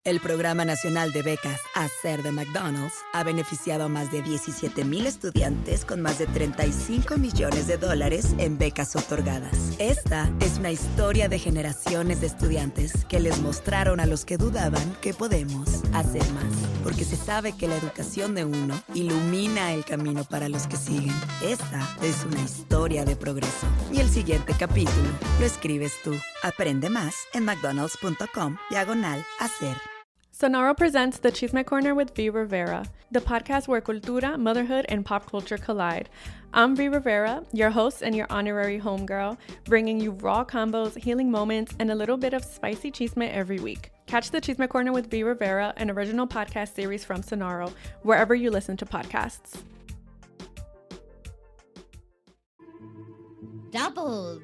El Programa Nacional de Becas Hacer de McDonald's ha beneficiado a más de 17,000 estudiantes con más de $35 millones en becas otorgadas. Esta es una historia de generaciones de estudiantes que les mostraron a los que dudaban que podemos hacer más. Porque se sabe que la educación de uno ilumina el camino para los que siguen. Esta es una historia de progreso. Y el siguiente capítulo lo escribes tú. Aprende más en mcdonalds.com/hacer. Sonoro presents the Chisme Corner with V. Rivera, the podcast where cultura, motherhood, and pop culture collide. I'm V. Rivera, your host and your honorary homegirl, bringing you raw combos, healing moments, and a little bit of spicy chisme every week. Catch the Chisme Corner with V. Rivera, an original podcast series from Sonoro, wherever you listen to podcasts. Double,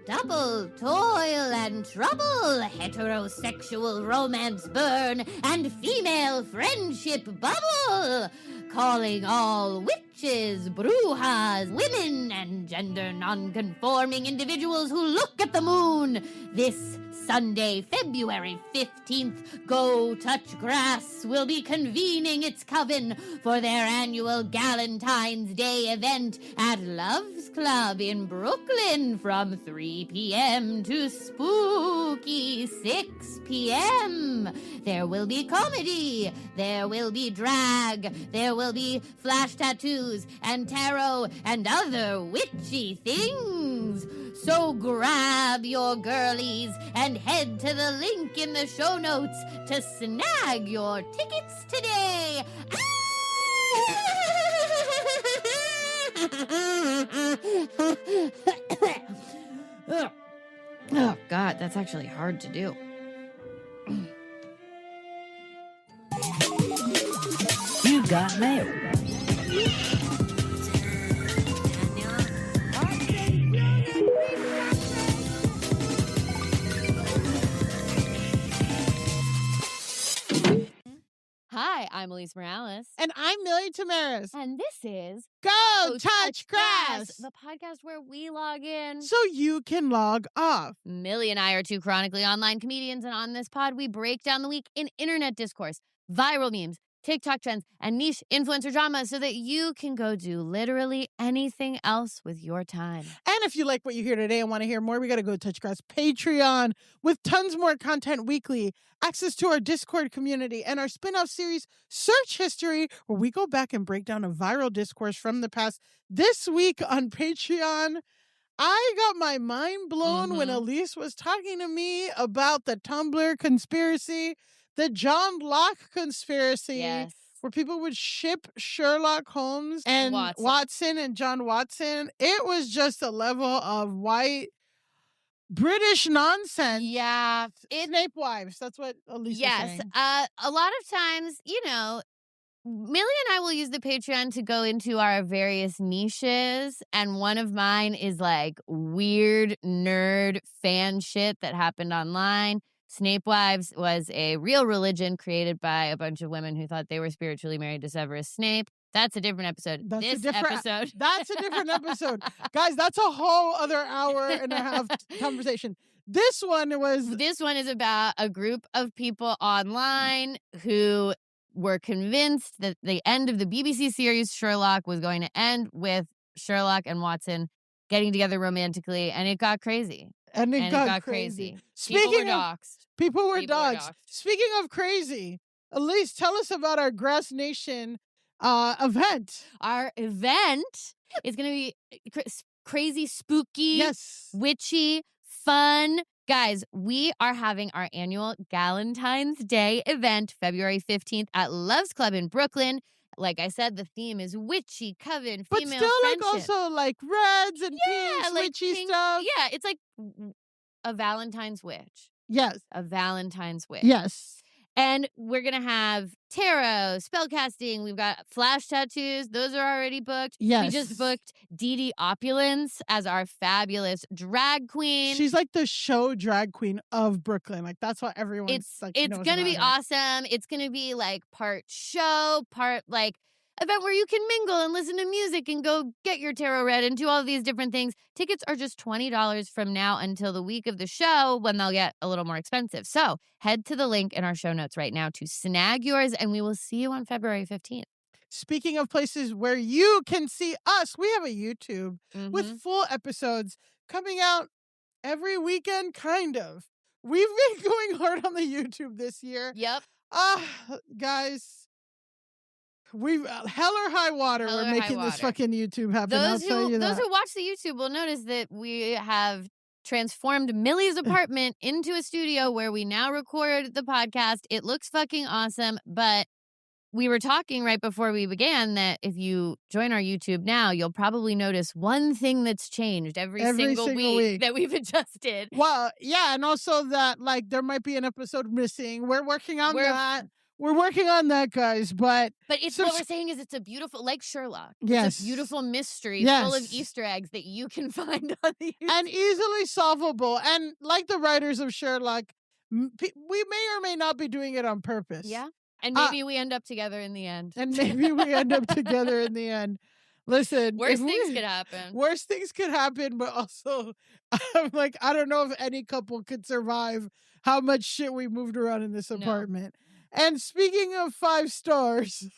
toil and trouble, heterosexual romance burn, and female friendship bubble. Calling all witches, brujas, women, and gender non-conforming individuals who look at the moon. This Sunday, February 15th, Go Touch Grass will be convening its coven for their annual Galentine's Day event at Love's Club in Brooklyn from 3 p.m. to spooky 6 p.m. There will be comedy, there will be drag, there will be flash tattoos and tarot and other witchy things. So grab your girlies and head to the link in the show notes to snag your tickets today. Oh, God, that's actually hard to do. You got mail. Hi, I'm Elise Morales. And I'm Millie Tamaris. And this is Go Touch Grass, the podcast where we log in so you can log off. Millie and I are two chronically online comedians, and on this pod, we break down the week in internet discourse, viral memes, TikTok trends, and niche influencer drama so that you can go do literally anything else with your time. And if you like what you hear today and want to hear more, we got to Go Touch Grass Patreon with tons more content weekly, access to our Discord community, and our spin-off series, Search History, where we go back and break down a viral discourse from the past. This week on Patreon, I got my mind blown when Elise was talking to me about the Tumblr conspiracy, the John Locke conspiracy, Yes. where people would ship Sherlock Holmes and Watson and John Watson. It was just a level of white British nonsense. Yeah. Snape wives. That's what Elise was saying. A lot of times, Millie and I will use the Patreon to go into our various niches, and one of mine is like weird nerd fan shit that happened online. Snape Wives was a real religion created by a bunch of women who thought they were spiritually married to Severus Snape. That's a different episode. That's a different episode. Guys, that's a whole other hour and a half conversation. This one is about a group of people online who were convinced that the end of the BBC series Sherlock was going to end with Sherlock and Watson getting together romantically, and it got crazy. And it got crazy. People were doxxed. People were doxxed. Speaking of crazy, Elise, tell us about our Grass Nation event. Our event is going to be crazy, spooky, witchy, fun. Guys, we are having our annual Galentine's Day event, February 15th at Love's Club in Brooklyn. Like I said, the theme is witchy, coven, female but still friendship. Like also like reds and pinks, like witchy pink, stuff. Yeah, it's like a Valentine's witch. Yes. A Valentine's witch. Yes. And we're going to have tarot, spellcasting. We've got flash tattoos. Those are already booked. Yes. We just booked Dee Dee Opulence as our fabulous drag queen. She's like the show drag queen of Brooklyn. Like, that's what everyone's It's going to be awesome. It's going to be like part show, part like event where you can mingle and listen to music and go get your tarot read and do all of these different things. Tickets are just $20 from now until the week of the show when they'll get a little more expensive. So head to the link in our show notes right now to snag yours, and we will see you on February 15th. Speaking of places where you can see us, we have a YouTube with full episodes coming out every weekend, kind of. We've been going hard on the YouTube this year. Yep. Guys, we've hell or high water. We're making this fucking YouTube happen. Those I'll tell you that. who watch the YouTube will notice that we have transformed Millie's apartment into a studio where we now record the podcast. It looks fucking awesome, but we were talking right before we began that if you join our YouTube now, you'll probably notice one thing that's changed every single week that we've adjusted. Well, yeah, and also that like there might be an episode missing. We're working on that. We're working on that, guys. But it's what we're saying is it's a beautiful, like Sherlock. Yes. It's a beautiful mystery full of Easter eggs that you can find on the YouTube. And easily solvable. And like the writers of Sherlock, we may or may not be doing it on purpose. Yeah. And maybe we end up together in the end. Listen. Worst things could happen. Worst things could happen, but also, I'm like, I don't know if any couple could survive how much shit we moved around in this apartment. And speaking of 5 stars.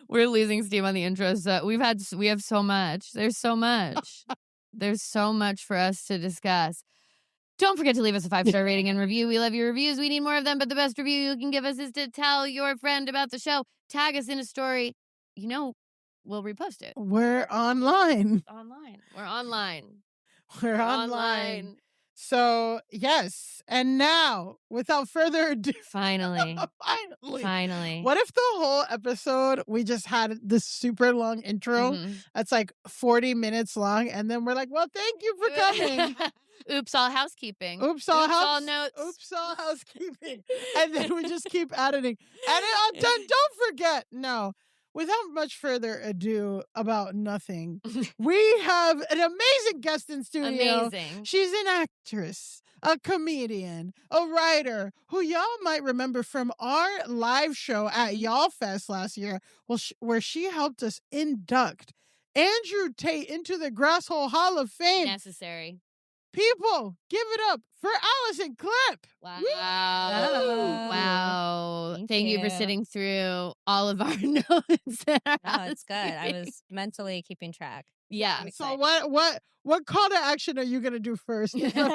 We're losing steam on the intro. So we have so much. There's so much. There's so much for us to discuss. Don't forget to leave us a 5-star rating and review. We love your reviews. We need more of them, but the best review you can give us is to tell your friend about the show. Tag us in a story. We'll repost it. We're online. We're online. We're online. So, yes. And now, without further ado. Finally. What if the whole episode, we just had this super long intro that's like 40 minutes long, and then we're like, well, thank you for coming. Oops, all housekeeping. Oops, all notes. Oops, all housekeeping. And then we just keep editing. And don't forget, without much further ado about nothing, we have an amazing guest in studio. Amazing. She's an actress, a comedian, a writer who y'all might remember from our live show at Y'all Fest last year, where she helped us induct Andrew Tate into the Grasshole Hall of Fame. Necessary. People, give it up for Alison Klemp. Wow. Wow. Thank you for sitting through all of our notes. It's good. I was mentally keeping track. Yeah. So what call to action are you going to do first? Are you going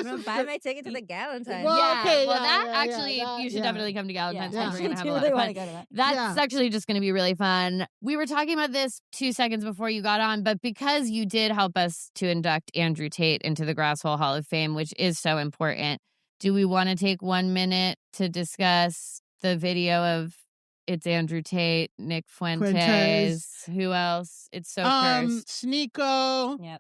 to buy my ticket to the Galentine? Well, you should definitely come to Galentine's. Yeah. We're going to have a lot of fun. That's actually just going to be really fun. We were talking about this 2 seconds before you got on, but because you did help us to induct Andrew Tate into the Grasshole Hall of Fame, which is so important, do we want to take 1 minute to discuss the video of it's Andrew Tate, Nick Fuentes. Who else? It's so cursed. Sneeko. Yep.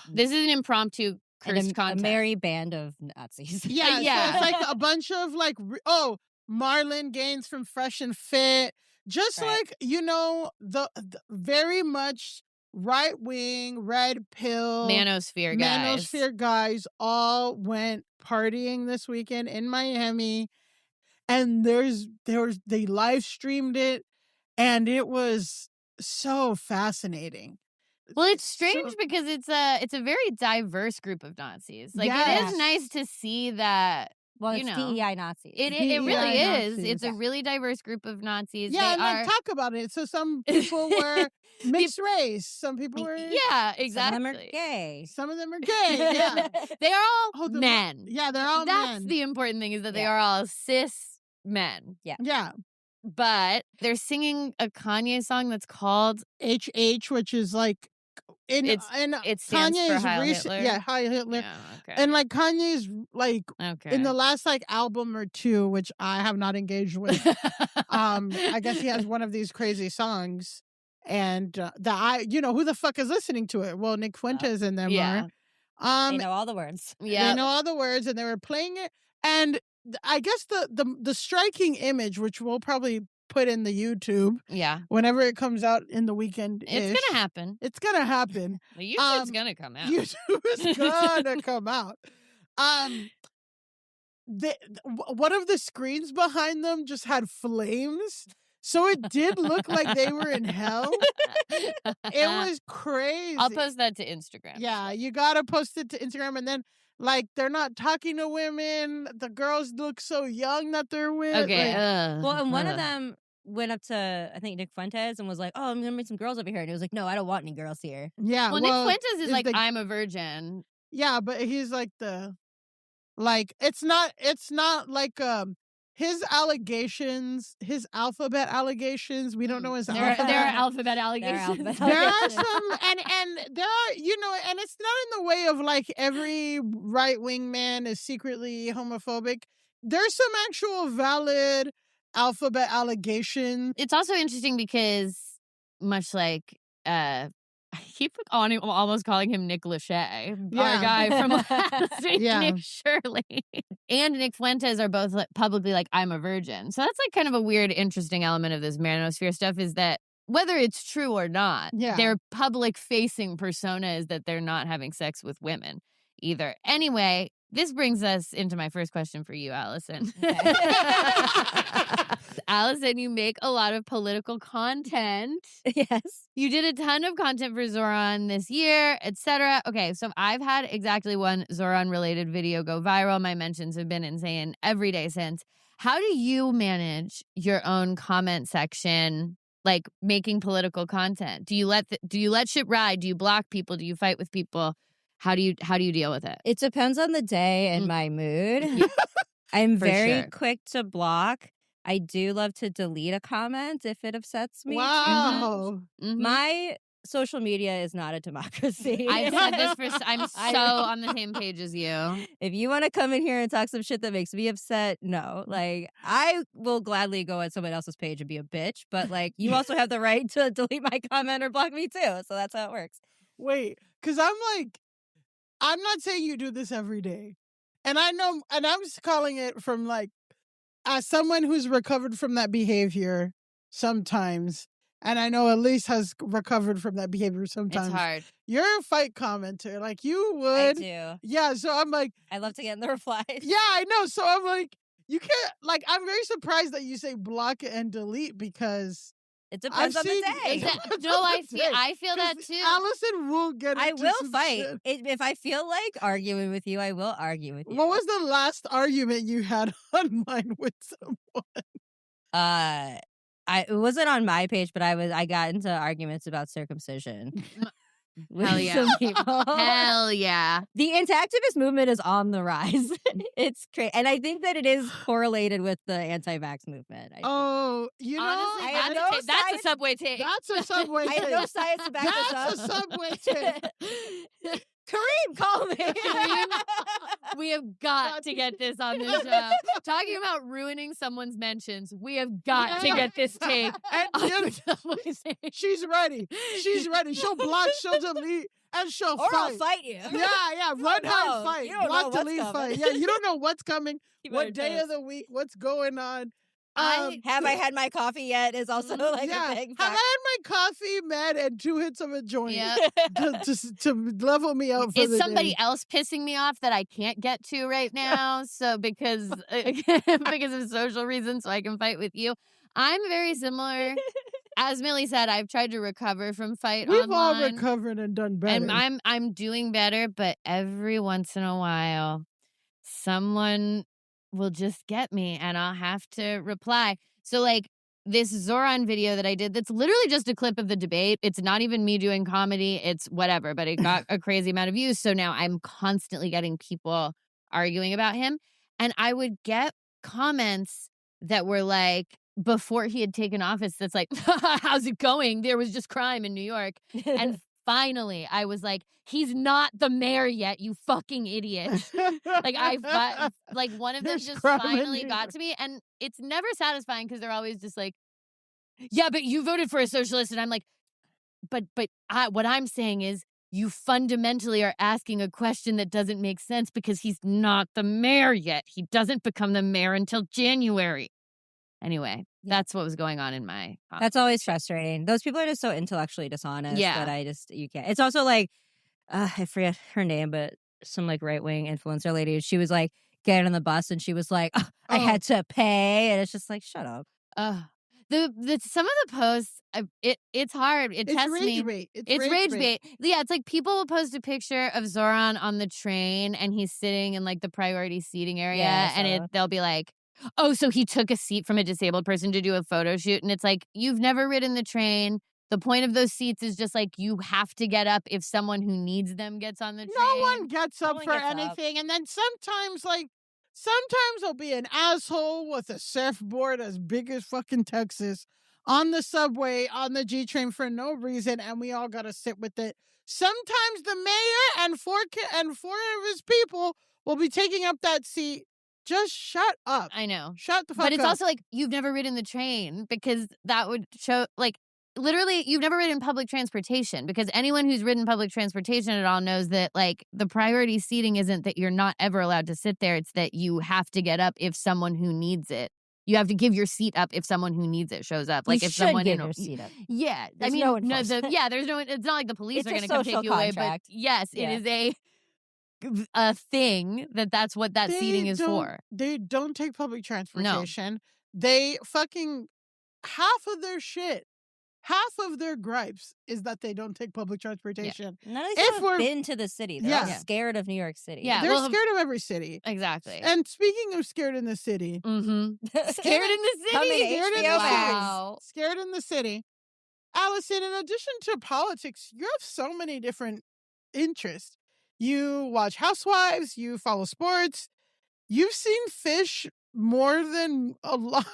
This is an impromptu cursed contest. A merry band of Nazis. Yeah. So it's like a bunch of like, Marlon Gaines from Fresh and Fit. Just like, the very much right-wing, red pill. Manosphere guys all went partying this weekend in Miami. And they live streamed it, and it was so fascinating. Well, it's strange because it's a very diverse group of Nazis. Like it is nice to see that. Well, it's DEI Nazis. It really is. It's a really diverse group of Nazis. Yeah, and talk about it. So some people were mixed race. Some people were exactly. Some of them are gay. Some of them are gay. Yeah, they are all men. Yeah, they're all men. That's the important thing, is that they are all cis men. Yeah. But they're singing a Kanye song that's called HH, which is like it stands Kanye's for Heil Hitler. Yeah, Heil Hitler. Yeah, okay. And like Kanye's like in the last like album or two, which I have not engaged with. I guess he has one of these crazy songs, and who the fuck is listening to it? Well, Nick Fuentes and them are. They know all the words. Yeah, they know all the words, and they were playing it. And I guess the striking image, which we'll probably put in the YouTube, whenever it comes out in the weekend, it's gonna happen. It's gonna happen. Well, YouTube's gonna come out. YouTube is gonna come out. one of the screens behind them just had flames. So it did look like they were in hell. It was crazy. I'll post that to Instagram. Yeah, you gotta post it to Instagram, and then like they're not talking to women. The girls look so young that they're with. Okay. Like, Well, and one of them went up to, I think, Nick Fuentes and was like, "Oh, I'm gonna meet some girls over here," and he was like, "No, I don't want any girls here." yeah. Well, well, Nick Fuentes is like, the- I'm a virgin. Yeah, but he's like it's not like his allegations, his alphabet allegations. We don't know his There are alphabet. alphabet allegations. alphabet There are allegations. some, and there are, and it's not in the way of like every right wing man is secretly homophobic. There's some actual valid alphabet allegations. It's also interesting because much like I keep on almost calling him Nick Lachey, our guy from last week, Yeah. Nick Shirley, and Nick Fuentes are both publicly like, I'm a virgin. So that's like kind of a weird, interesting element of this manosphere stuff is that whether it's true or not, their public facing persona is that they're not having sex with women either. Anyway, this brings us into my first question for you, Allison. Okay. Allison, you make a lot of political content. Yes. You did a ton of content for Zoran this year, etc. Okay, so I've had exactly one Zoran-related video go viral. My mentions have been insane every day since. How do you manage your own comment section, like making political content? Do you let shit ride? Do you block people? Do you fight with people? How do you deal with it? It depends on the day and my mood. I'm For very sure. quick to block. I do love to delete a comment if it upsets me. Wow. Mhm. My social media is not a democracy. I've said this I'm so on the same page as you. If you want to come in here and talk some shit that makes me upset, no. Like, I will gladly go on someone else's page and be a bitch, but like, you also have the right to delete my comment or block me too. So that's how it works. Wait, because I'm not saying you do this every day. And I know, and I'm just calling it from like, as someone who's recovered from that behavior sometimes, and I know Elise has recovered from that behavior sometimes. It's hard. You're a fight commenter. Like you would. I do. Yeah, so I'm like, I love to get in the replies. yeah, I know. So I'm like, you can't, like, I'm very surprised that you say block and delete because It depends on the day. No, I feel that 'cause too. Allison will get I into will some fight. shit. If I feel like arguing with you, I will argue with you. What was the last argument you had online with someone? It wasn't on my page, but I got into arguments about circumcision. with Hell yeah. some people. Hell yeah. The anti-activist movement is on the rise. It's crazy, and I think that it is correlated with the anti-vax movement. I think. Oh, you know, Honestly, I have no that's a science- subway take. that's a subway I have no take. science to back That's this a up. subway take. Kareem, call me. Kareem, we have got to get this on the show. Talking about ruining someone's mentions, we have got to get this take. And on you know, the subway take. she's ready. She's ready. She'll block, she'll delete, and she'll Or I'll fight. fight you. Yeah, run, know. hide, fight. You don't know Block, what's delete, coming. fight. Yeah, you don't know what's coming, You better what day toast. of the week, what's going on. Have I had my coffee yet? Is also like yeah. a big Have I fact. had my coffee, med, and 2 hits of a joint Yeah. to level me out for Is the somebody day? else pissing me off that I can't get to right now? So because of social reasons, so I can fight with you. I'm very similar. As Millie said, I've tried to recover from fight We've online. all recovered and done better. And I'm doing better, but every once in a while, someone will just get me and I'll have to reply. So like this Zoran video that I did, that's literally just a clip of the debate. It's not even me doing comedy. It's whatever, but it got a crazy amount of views. So now I'm constantly getting people arguing about him. And I would get comments that were like, before he had taken office, that's like, how's it going? There was just crime in New York. And finally, I was like, he's not the mayor yet, you fucking idiot. Like one of them There's just crime in finally New got York. to me. And it's never satisfying because they're always just like, yeah, but you voted for a socialist. And I'm like, but what I'm saying is you fundamentally are asking a question that doesn't make sense because he's not the mayor yet. He doesn't become the mayor until January. Anyway, that's what was going on in my That's always frustrating. Those people are just so intellectually dishonest Yeah. that you can't. It's also like, I forget her name, but some like right-wing influencer lady, she was like, get on the bus and she was like, I had to pay. And it's just like, shut up. The some of the posts, it's hard. It It's tests rage me. bait. It's rage bait. Yeah, it's like people will post a picture of Zoran on the train and he's sitting in like the priority seating area, and they'll be like, oh, so he took a seat from a disabled person to do a photo shoot, and it's like, you've never ridden the train. The point of those seats is just like you have to get up if someone who needs them gets on the train. No one gets up one for gets up. anything. And then sometimes there'll be an asshole with a surfboard as big as fucking Texas on the subway, on the G train for no reason, and we all gotta sit with it. Sometimes the mayor and four of his people will be taking up that seat. Just shut up. I know. Shut the fuck up. But it's also like, you've never ridden the train, because that would show, like, literally, you've never ridden public transportation, because anyone who's ridden public transportation at all knows that, like, the priority seating isn't that you're not ever allowed to sit there. It's that you have to get up if someone who needs it. You have to give your seat up if someone who needs it shows up. Like, you if should someone give your seat up. Yeah, There's I mean, no there's no. It's not like the police It's are a going to come take social you away. But contract. yes, Yeah. it is a thing that's what that seating is for. They don't take public transportation. They fucking half of their gripes is that they don't take public transportation. None of these people have been to the city. They're all Yeah. scared of New York City. Yeah. They're well, scared of every city. Exactly. And speaking of scared in the city, Scared in the city. Coming to Scared in HBO the Max. scared in the city. Alison, in addition to politics, you have so many different interests. You watch Housewives, you follow sports, you've seen fish more than a lot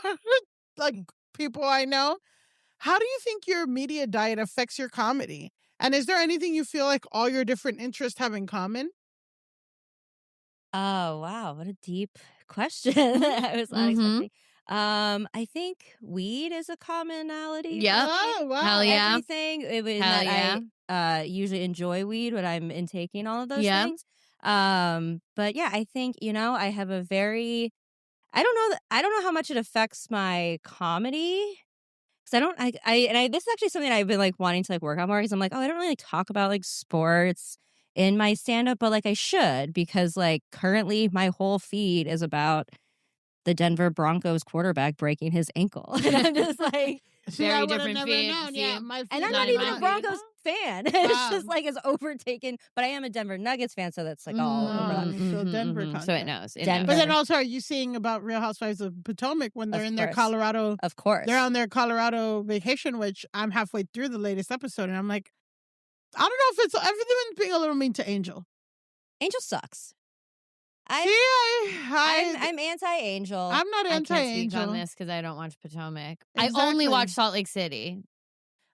of people I know. How do you think your media diet affects your comedy? And is there anything you feel like all your different interests have in common? Oh, wow. What a deep question. I was not expecting. I think weed is a commonality. Yep. Oh, wow. Hell yeah. Everything. Hell yeah. I usually enjoy weed when I'm intaking all of those Yeah. things. But yeah, I think, I have a very, I don't know how much it affects my comedy. Cause this is actually something I've been wanting to work on more, because I'm I don't really talk about sports in my stand up, but I should, because currently my whole feed is about the Denver Broncos quarterback breaking his ankle. And I'm just Very different feed. Yeah, my and I'm Not not in even my a feed. Broncos fan. It's just it's overtaken. But I am a Denver Nuggets fan, so that's all over. So Denver So content. it knows. Denver. But then also, are you seeing about Real Housewives of Potomac when they're Of in their course. Colorado? Of course. They're on their Colorado vacation, which I'm halfway through the latest episode, and I'm like, I don't know if it's everything's being a little mean to Angel. Angel sucks. I'm I'm anti-Angel. not I can't speak anti-Angel. on this because I don't watch Potomac. I Exactly. only watch Salt Lake City.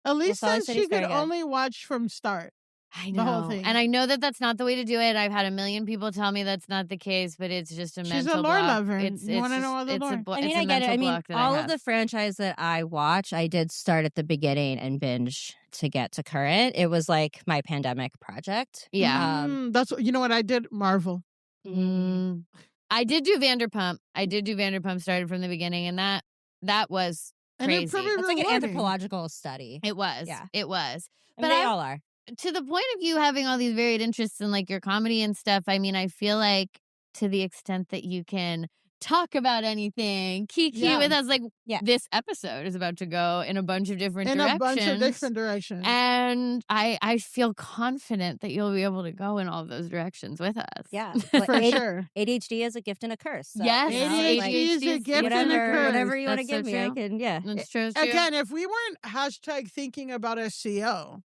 Elise Salt Lake says she City's could very good. only watch from start. I The whole know. thing. And I know that that's not the way to do it. I've had a million people tell me that's not the case, but it's just a She's mental a lore block. lover. You wanna know all the lore. I mean, I get it. I mean, all of the franchise that I watch, I did start at the beginning and binge to get to current. It was my pandemic project. Yeah. That's you know what I did. Marvel. I did do Vanderpump. Started from the beginning, and that was And it crazy. probably It's an rewarding. anthropological study. It was. Yeah. It was. I But mean, they I- all are. To the point of you having all these varied interests in your comedy and stuff, I mean, I feel like to the extent that you can talk about anything, kiki Yeah. with us, Yeah. this episode is about to go in a bunch of different directions. A bunch of different directions. And I feel confident that you'll be able to go in all of those directions with us. Yeah. For sure. ADHD is a gift and a curse. So, Yes, ADHD is a gift and a curse. Whatever you want to That's so give me, I true. can, yeah. That's true. It's true. Again, if we weren't hashtag thinking about SEO,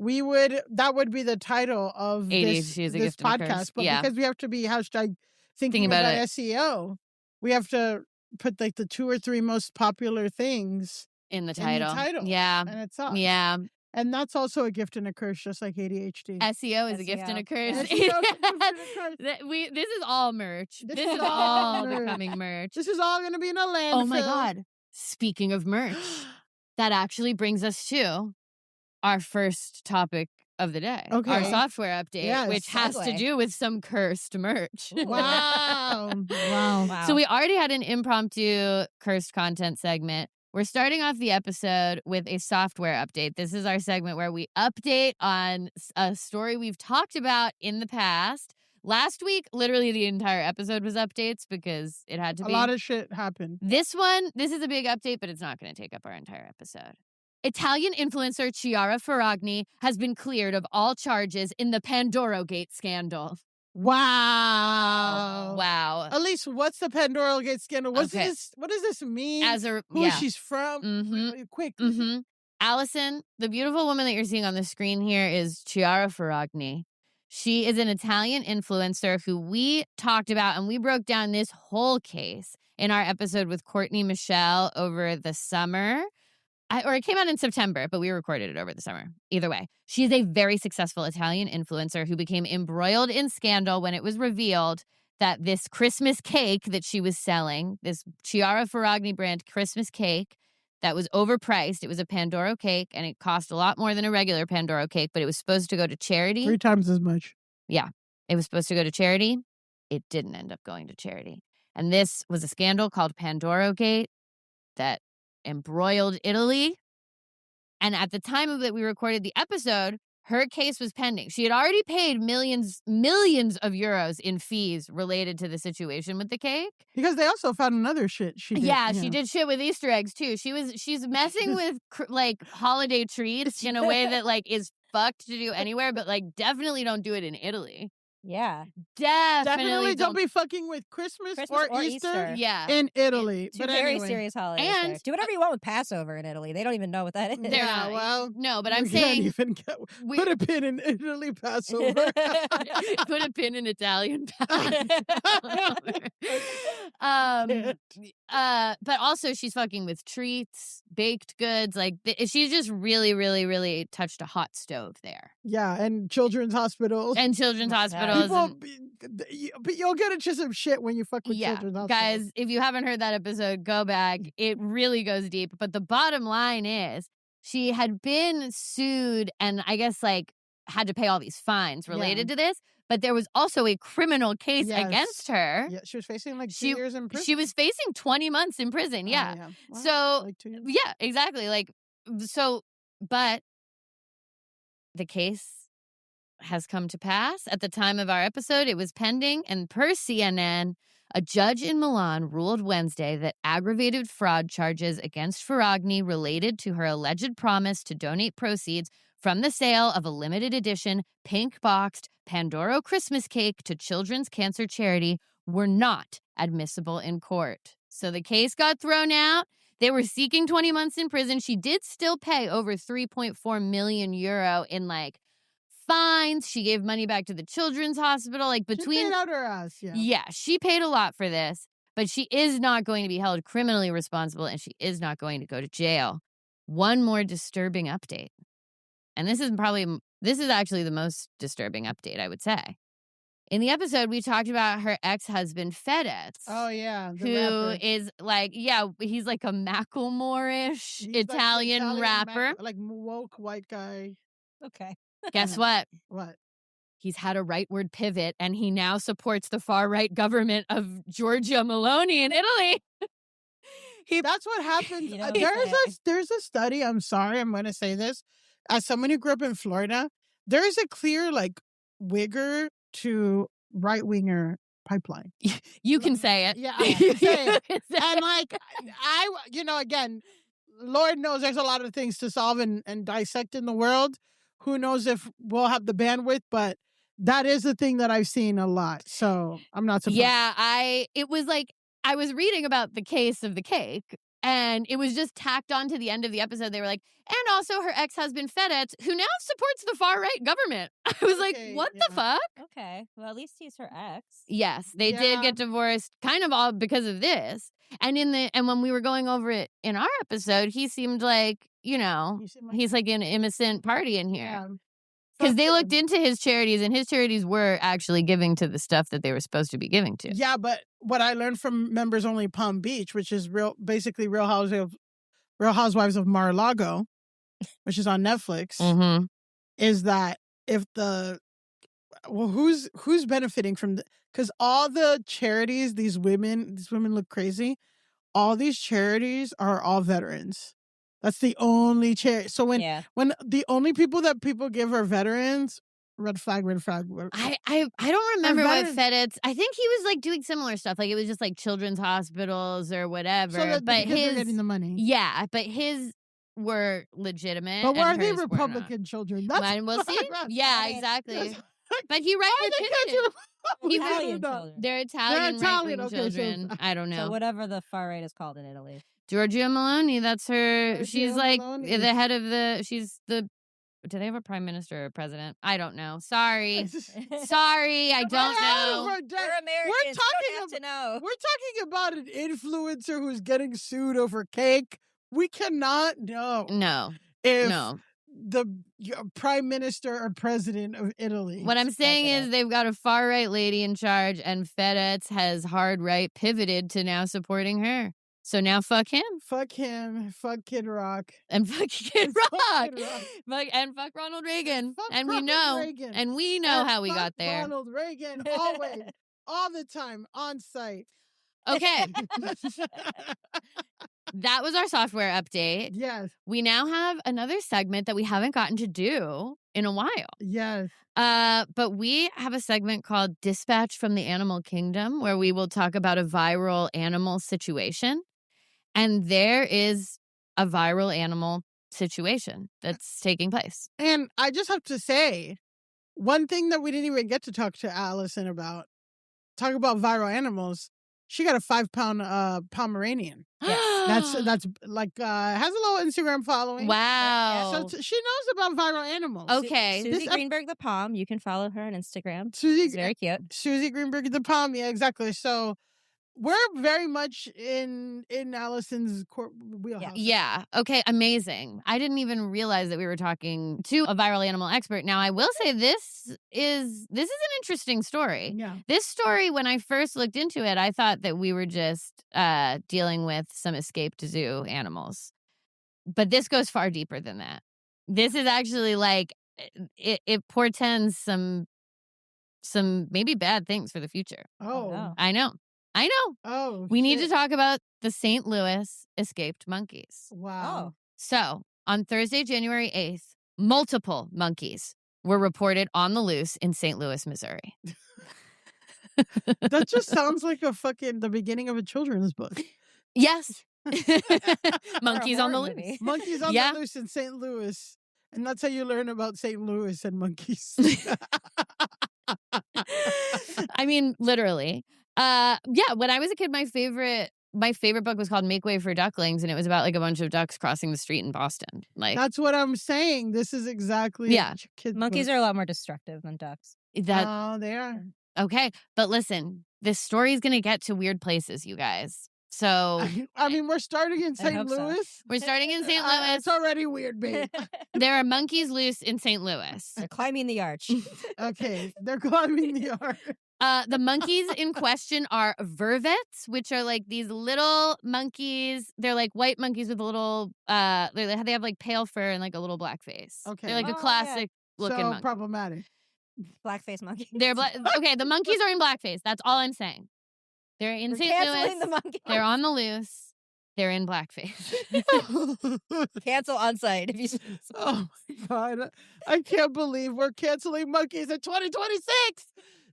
that would be the title of this ADHD is a this gift and a curse. podcast. But Yeah. because we have to be hashtag thinking about about it. SEO, we have to put the 2 or 3 most popular things in the in the title. title. Yeah. And it sucks. Yeah. And that's also a gift and a curse, just like ADHD. SEO is a gift and a SEO. curse. SEO is a gift and a curse. This is all merch. This This is is all all merch. becoming merch. This is all going to be in a landfill. Oh my God. Speaking of merch, that actually brings us to our first topic of the day. Okay. Our software update, Yes, which has to segue. do with some cursed merch. Wow. Wow. Wow. So we already had an impromptu cursed content segment. We're starting off the episode with a software update. This is our segment where we update on a story we've talked about in the past, Last week, literally the entire episode was updates because it had to be. A lot of shit happened. This is a big update, but it's not going to take up our entire episode. Italian influencer Chiara Ferragni has been cleared of all charges in the Pandorogate scandal. Wow. Wow. Elise, what's the Pandorogate scandal? What does this mean? Who she's from? Quick. Mm-hmm. Alison, the beautiful woman that you're seeing on the screen here is Chiara Ferragni. She is an Italian influencer who we talked about, and we broke down this whole case in our episode with Courtney Michelle over the summer. Or it came out in September, but we recorded it over the summer. Either way, she is a very successful Italian influencer who became embroiled in scandal when it was revealed that this Christmas cake that she was selling, this Chiara Ferragni brand Christmas cake that was overpriced. It was a Pandoro cake, and it cost a lot more than a regular Pandoro cake, but it was supposed to go to charity. 3 times as much. Yeah, it was supposed to go to charity. It didn't end up going to charity. And this was a scandal called Pandorogate that embroiled Italy. And at the time that we recorded the episode, her case was pending. She had already paid millions of euros in fees related to the situation with the cake. Because they also found another shit she did. Yeah, she did shit with Easter eggs too. She's messing with like holiday treats in a way that like is fucked to do anywhere, but like definitely don't do it in Italy. Yeah. Definitely don't be fucking with Christmas or Easter. Yeah. In Italy. Two very serious holidays. And there. Do whatever you want with Passover in Italy. They don't even know what that is. Yeah, well, no, but I'm saying put a pin in Italy Passover. Put a pin in Italian Passover. But also she's fucking with treats, baked goods. Like she's just really, really, really touched a hot stove there. Yeah, and children's hospitals. But you'll get into some shit when you fuck with children's hospitals. Guys, if you haven't heard that episode, go back. It really goes deep. But the bottom line is she had been sued and I guess like had to pay all these fines related to this. But there was also a criminal case against her. Yeah, she was facing like 2 years in prison. She was facing 20 months in prison. Yeah. Wow. So, like 2 years. yeah, exactly. Like, so, but the case has come to pass. At the time of our episode, it was pending. And per CNN, a judge in Milan ruled Wednesday that aggravated fraud charges against Ferragni related to her alleged promise to donate proceeds from the sale of a limited edition pink-boxed Pandoro Christmas cake to children's cancer charity were not admissible in court. So the case got thrown out. They were seeking 20 months in prison. She did still pay over 3.4 million euro in like fines. She gave money back to the children's hospital. Like between she paid out her ass. Yeah, she paid a lot for this, but she is not going to be held criminally responsible and she is not going to go to jail. One more disturbing update. And this is actually the most disturbing update, I would say. In the episode, we talked about her ex-husband, Fuentes. Oh, yeah. Who is like, he's like a Macklemore-ish Italian rapper. Like woke white guy. Okay. Guess what? What? He's had a rightward pivot, and he now supports the far-right government of Giorgia Meloni in Italy. That's what happens. You know, there's a study. I'm sorry, I'm going to say this. As someone who grew up in Florida, there is a clear like wigger to right-winger pipeline. You can say it. Yeah, I can say it. And like, again, Lord knows there's a lot of things to solve and dissect in the world. Who knows if we'll have the bandwidth, but that is the thing that I've seen a lot. So I'm not surprised. Yeah, it was like, I was reading about the case of the cake, and it was just tacked on to the end of the episode. They were like, and also her ex-husband, Fuentes, who now supports the far-right government. I was like, what the fuck? Okay. Well, at least he's her ex. Yes, they did get divorced kind of all because of this. And when we were going over it in our episode, he seemed like, he's like an innocent party in here. Because they looked into his charities, and his charities were actually giving to the stuff that they were supposed to be giving to. Yeah, but what I learned from Members Only Palm Beach, which is basically Real Housewives of Mar-a-Lago, which is on Netflix, is that if who's benefiting from because all the charities, these women look crazy. All these charities are all veterans. That's the only charity. So when the only people that people give are veterans, Red flag. I don't remember what veteran- Fedez. I think he was like doing similar stuff. Like it was just like children's hospitals or whatever. So that but because they're his getting the money. yeah, but his were legitimate. But why and are they hers were not. Republican children? That's And we'll see. that's- Yeah, I mean, exactly. that's- But he Why rightly they can't pivoted. do- He Italian was- children. They're Italian, Italian, right-wing okay, so- children. I don't know. So whatever the far right is called in Italy. Giorgia Meloni, that's her. Giorgia She's like Meloni. the head of the. She's the. Do they have a prime minister or president? I don't know. Sorry, sorry, I don't know. We're Americans. talking we don't have to know. We're talking about an influencer who's getting sued over cake. We cannot know No, if no. the prime minister or president of Italy. What I'm saying is president. they've got a far right lady in charge, and Fedez has hard right pivoted to now supporting her. So now fuck him Fuck him. Fuck Kid Rock. and fuck Kid And fuck Rock. Kid Rock. And fuck Ronald Reagan. Fuck And we Ronald know, Reagan. and we know And how we fuck got there. Ronald Reagan always, all the time, on site. Okay, that was our software update. Yes, We now have another segment that we haven't gotten to do in a while. yes. But we have a segment called Dispatch from the Animal Kingdom, where we will talk about a viral animal situation. And there is a viral animal situation that's taking place. And I just have to say, one thing that we didn't even get to talk to Alison about, talk about viral animals. She got a 5-pound Pomeranian. That's like has a little Instagram following. Wow. So she knows about viral animals. Okay. Susie This Greenberg the Palm. You can follow her on Instagram. Susie, She's very cute. Susie Greenberg the Palm. Yeah, exactly. So we're very much in Alison's wheelhouse. Yeah. Okay. Amazing. I didn't even realize that we were talking to a viral animal expert. Now, I will say this is an interesting story. Yeah. This story, when I first looked into it, I thought that we were just dealing with some escaped zoo animals. But this goes far deeper than that. This is actually like it portends some maybe bad things for the future. Oh. no. I know. Oh. We need to shit. talk about the St. Louis escaped monkeys. Wow. So, on Thursday, January 8th, multiple monkeys were reported on the loose in St. Louis, Missouri. That just sounds like the beginning of a children's book. Yes. Monkeys on the horror loose. movie. Monkeys on Yeah. the loose in St. Louis. And that's how you learn about St. Louis and monkeys. I mean, literally. Yeah, when I was a kid, my favorite book was called Make Way for Ducklings, and it was about like a bunch of ducks crossing the street in Boston. Like That's what I'm saying. This is exactly Yeah. kids. Monkeys are a lot more destructive than ducks. that. Oh, they are. Okay, but listen, this story is going to get to weird places, you guys. So I mean, we're starting in St. hope so. Louis. we're starting in St. Louis. It's already weird, babe. There are monkeys loose in St. Louis. They're climbing the arch. Okay, they're climbing the arch. The monkeys in question are vervets, which are like these little monkeys. They're like white monkeys with a little, they have like pale fur and like a little black face. Okay. They're like Oh, a yeah. classic looking So monkey. problematic. Blackface monkey. They're okay. The monkeys are in blackface. That's all I'm saying. They're in We're St. canceling Louis. the monkey. They're on the loose. They're in blackface. Cancel on site. If you Oh my God. I can't believe we're canceling monkeys in 2026.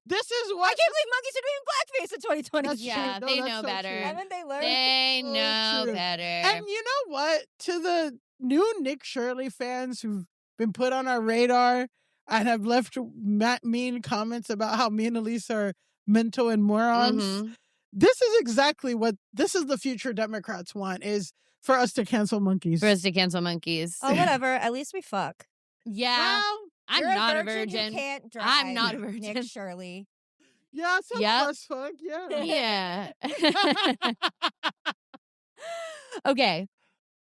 This is I what can't believe monkeys are doing blackface in 2020. That's Yeah, true. No, they that's know so better. true. Haven't they learned? They So know true. better. And you know what? To the new Nick Shirley fans who've been put on our radar and have left mean comments about how me and Elise are mental and morons. Mhm. This is exactly what the future Democrats want, is for us to cancel monkeys. For us to cancel monkeys. Oh, whatever. At least we fuck. Yeah. Well, I'm You're not a You virgin. can't drive. I'm not a virgin. Nick Shirley. yeah, some Yep. of us fuck, yeah. Yeah. Okay.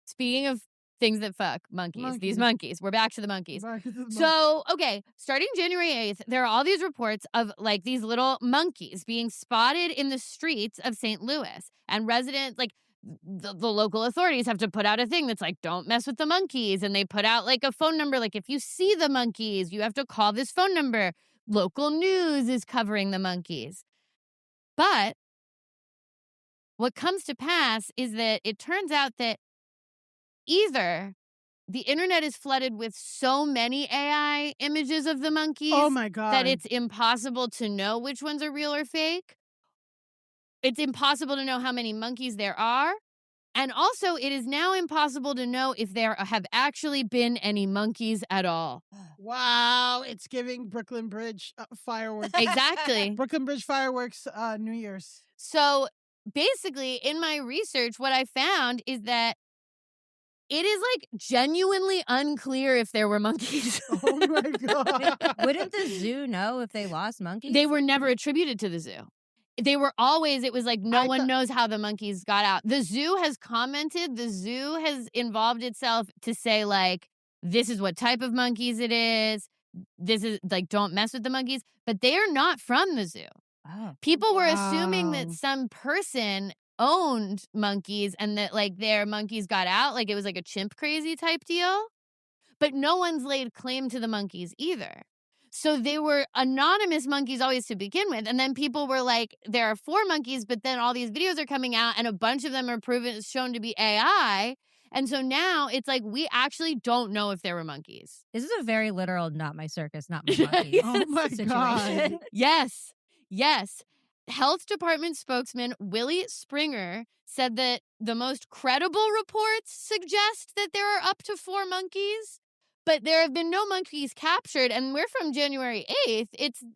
Speaking of things that fuck, monkeys. These monkeys. We're back to the monkeys. Back to the So, okay, starting January 8th, there are all these reports of like these little monkeys being spotted in the streets of St. Louis. And residents, like the local authorities have to put out a thing that's like, don't mess with the monkeys. And they put out like a phone number, like if you see the monkeys, you have to call this phone number. Local news is covering the monkeys. But what comes to pass is that it turns out that either the internet is flooded with so many AI images of the monkeys Oh my God. that it's impossible to know which ones are real or fake. It's impossible to know how many monkeys there are. And also, it is now impossible to know if there have actually been any monkeys at all. Wow, it's giving Brooklyn Bridge fireworks. Exactly. Brooklyn Bridge fireworks New Year's. So basically, in my research, what I found is that it is like genuinely unclear if there were monkeys. Oh my God. Wouldn't the zoo know if they lost monkeys? They were never attributed to the zoo. They were always, it was like no one knows how the monkeys got out. The zoo has commented, the zoo has involved itself to say, like, this is what type of monkeys it is. This is like, don't mess with the monkeys. But they are not from the zoo. Oh. People were assuming that Wow. some person owned monkeys and that like their monkeys got out. Like it was like a chimp crazy type deal. But no one's laid claim to the monkeys either. So they were anonymous monkeys always to begin with. And then people were like, there are 4 monkeys, but then all these videos are coming out and a bunch of them are shown to be AI. And so now it's like, we actually don't know if there were monkeys. This is a very literal, not my circus, not my monkeys. Oh my situation. God. Yes. Yes. Health Department spokesman Willie Springer said that the most credible reports suggest that there are up to 4 monkeys. But there have been no monkeys captured, and we're from January 8th.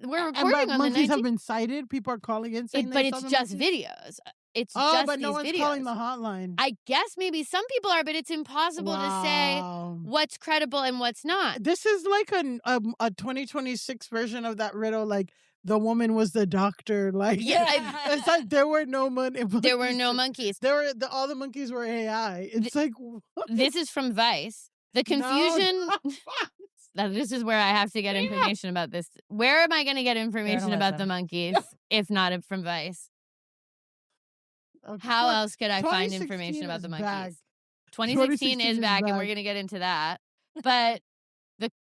We're recording on the 19th. Monkeys have been sighted. People are calling in saying But they saw it's the just monkeys? videos. It's Oh, just but no these one's videos. calling the hotline. I guess maybe some people are, but it's impossible to say Wow. what's credible and what's not. This is like a 2026 version of that riddle, like the woman was the doctor. Like, Yeah, it's like there were no there were no monkeys. All the monkeys were AI. It's like what? This is from Vice. The confusion. No, This is where I have to get information about this. Where am I going to get information about the monkeys if not from Vice? Okay. How else could I find 2016 information about the is monkeys? back. 2016 is back, and we're back. going to get into that. But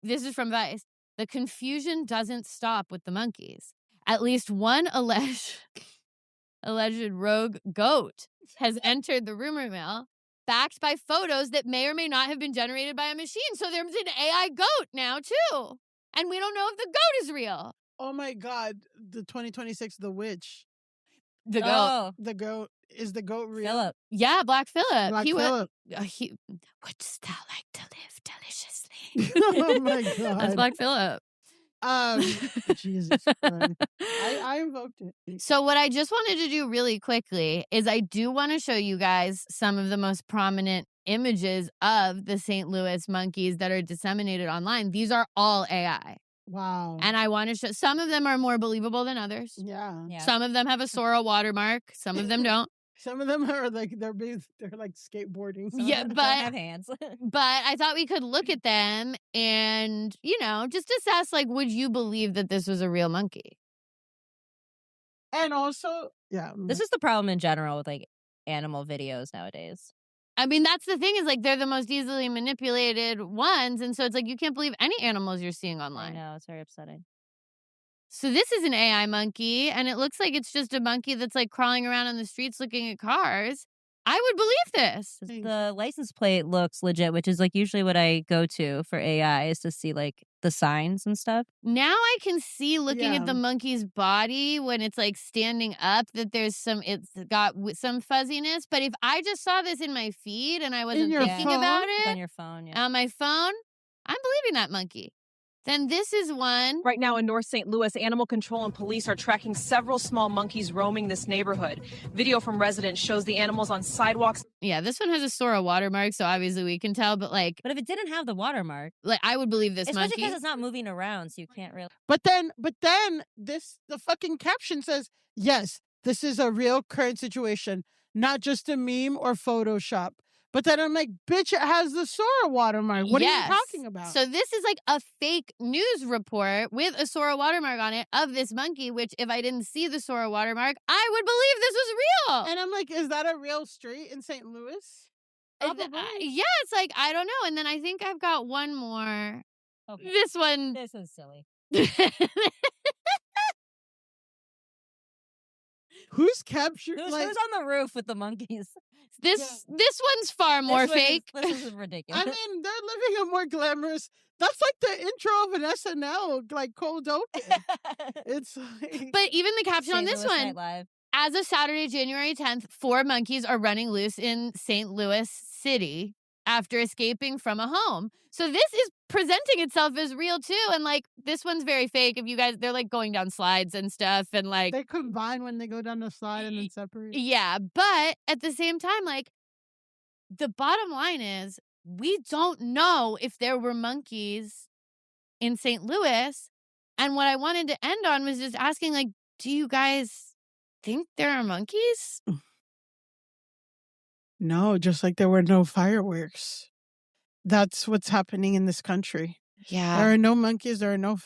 this is from Vice. The confusion doesn't stop with the monkeys. At least one alleged rogue goat has entered the rumor mill, backed by photos that may or may not have been generated by a machine. So there's an AI goat now, too. And we don't know if the goat is real. Oh my God, the 2026 The Witch. The goat. Oh, The goat. Is the goat real? Philip. Yeah, Black Phillip. Black He Phillip. Wouldst thou like to live deliciously? Oh my God. That's Black Phillip. Jesus Christ. I invoked it. So what I just wanted to do really quickly is I do want to show you guys some of the most prominent images of the St. Louis monkeys that are disseminated online. These are all AI. Wow. And I want to show, some of them are more believable than others. Yeah. Some of them have a Sora watermark. Some of them don't. Some of them are like they're like skateboarding. Some of Yeah, them but- don't have hands. But I thought we could look at them and, just assess, like, would you believe that this was a real monkey? And also, yeah. This is the problem in general with like animal videos nowadays. I mean, that's the thing is, like, they're the most easily manipulated ones. And so it's like, you can't believe any animals you're seeing I online. know, it's very upsetting. So this is an AI monkey, and it looks like it's just a monkey that's, like, crawling around on the streets looking at cars. I would believe this. The license plate looks legit, which is like usually what I go to for AI is to see like the signs and stuff. Now I can see looking Yeah. at the monkey's body when it's like standing up that it's got some fuzziness. But if I just saw this in my feed and I wasn't your thinking phone? about It's on it your phone, yeah. on my phone, I'm believing that monkey. Then this is one. Right now in North St. Louis, animal control and police are tracking several small monkeys roaming this neighborhood. Video from residents shows the animals on sidewalks. Yeah, this one has a Sora watermark, so obviously we can tell. But like But if it didn't have the watermark, I would believe this especially monkey. because it's not moving around, so you can't really. But then the fucking caption says, yes, this is a real current situation, not just a meme or Photoshop. But then I'm like, bitch, it has the Sora watermark. What Yes. are you talking about? So this is like a fake news report with a Sora watermark on it of this monkey, which if I didn't see the Sora watermark, I would believe this was real. and I'm like, is that a real street in St. Louis? Probably. Yeah, it's like, I don't know. And then I think I've got one more. Okay. This one. This is silly. Who's captured? Who's Like, on the roof with the monkeys? This one's far more fake. This is ridiculous. I mean, they're living a more glamorous. That's like the intro of an SNL, like cold open. It's like, But even the caption on St. this Louis one, Night Live. as of Saturday, January 10th, 4 monkeys are running loose in St. Louis City after escaping from a home. So this is presenting itself as real too. And like, this one's very fake. If you guys, they're like going down slides and stuff and like. they combine when they go down the slide and then separate. Yeah. But at the same time, like, the bottom line is we don't know if there were monkeys in St. Louis. And what I wanted to end on was just asking, like, do you guys think there are monkeys? No, just like there were no fireworks. That's what's happening in this country. Yeah. There are no monkeys. There are no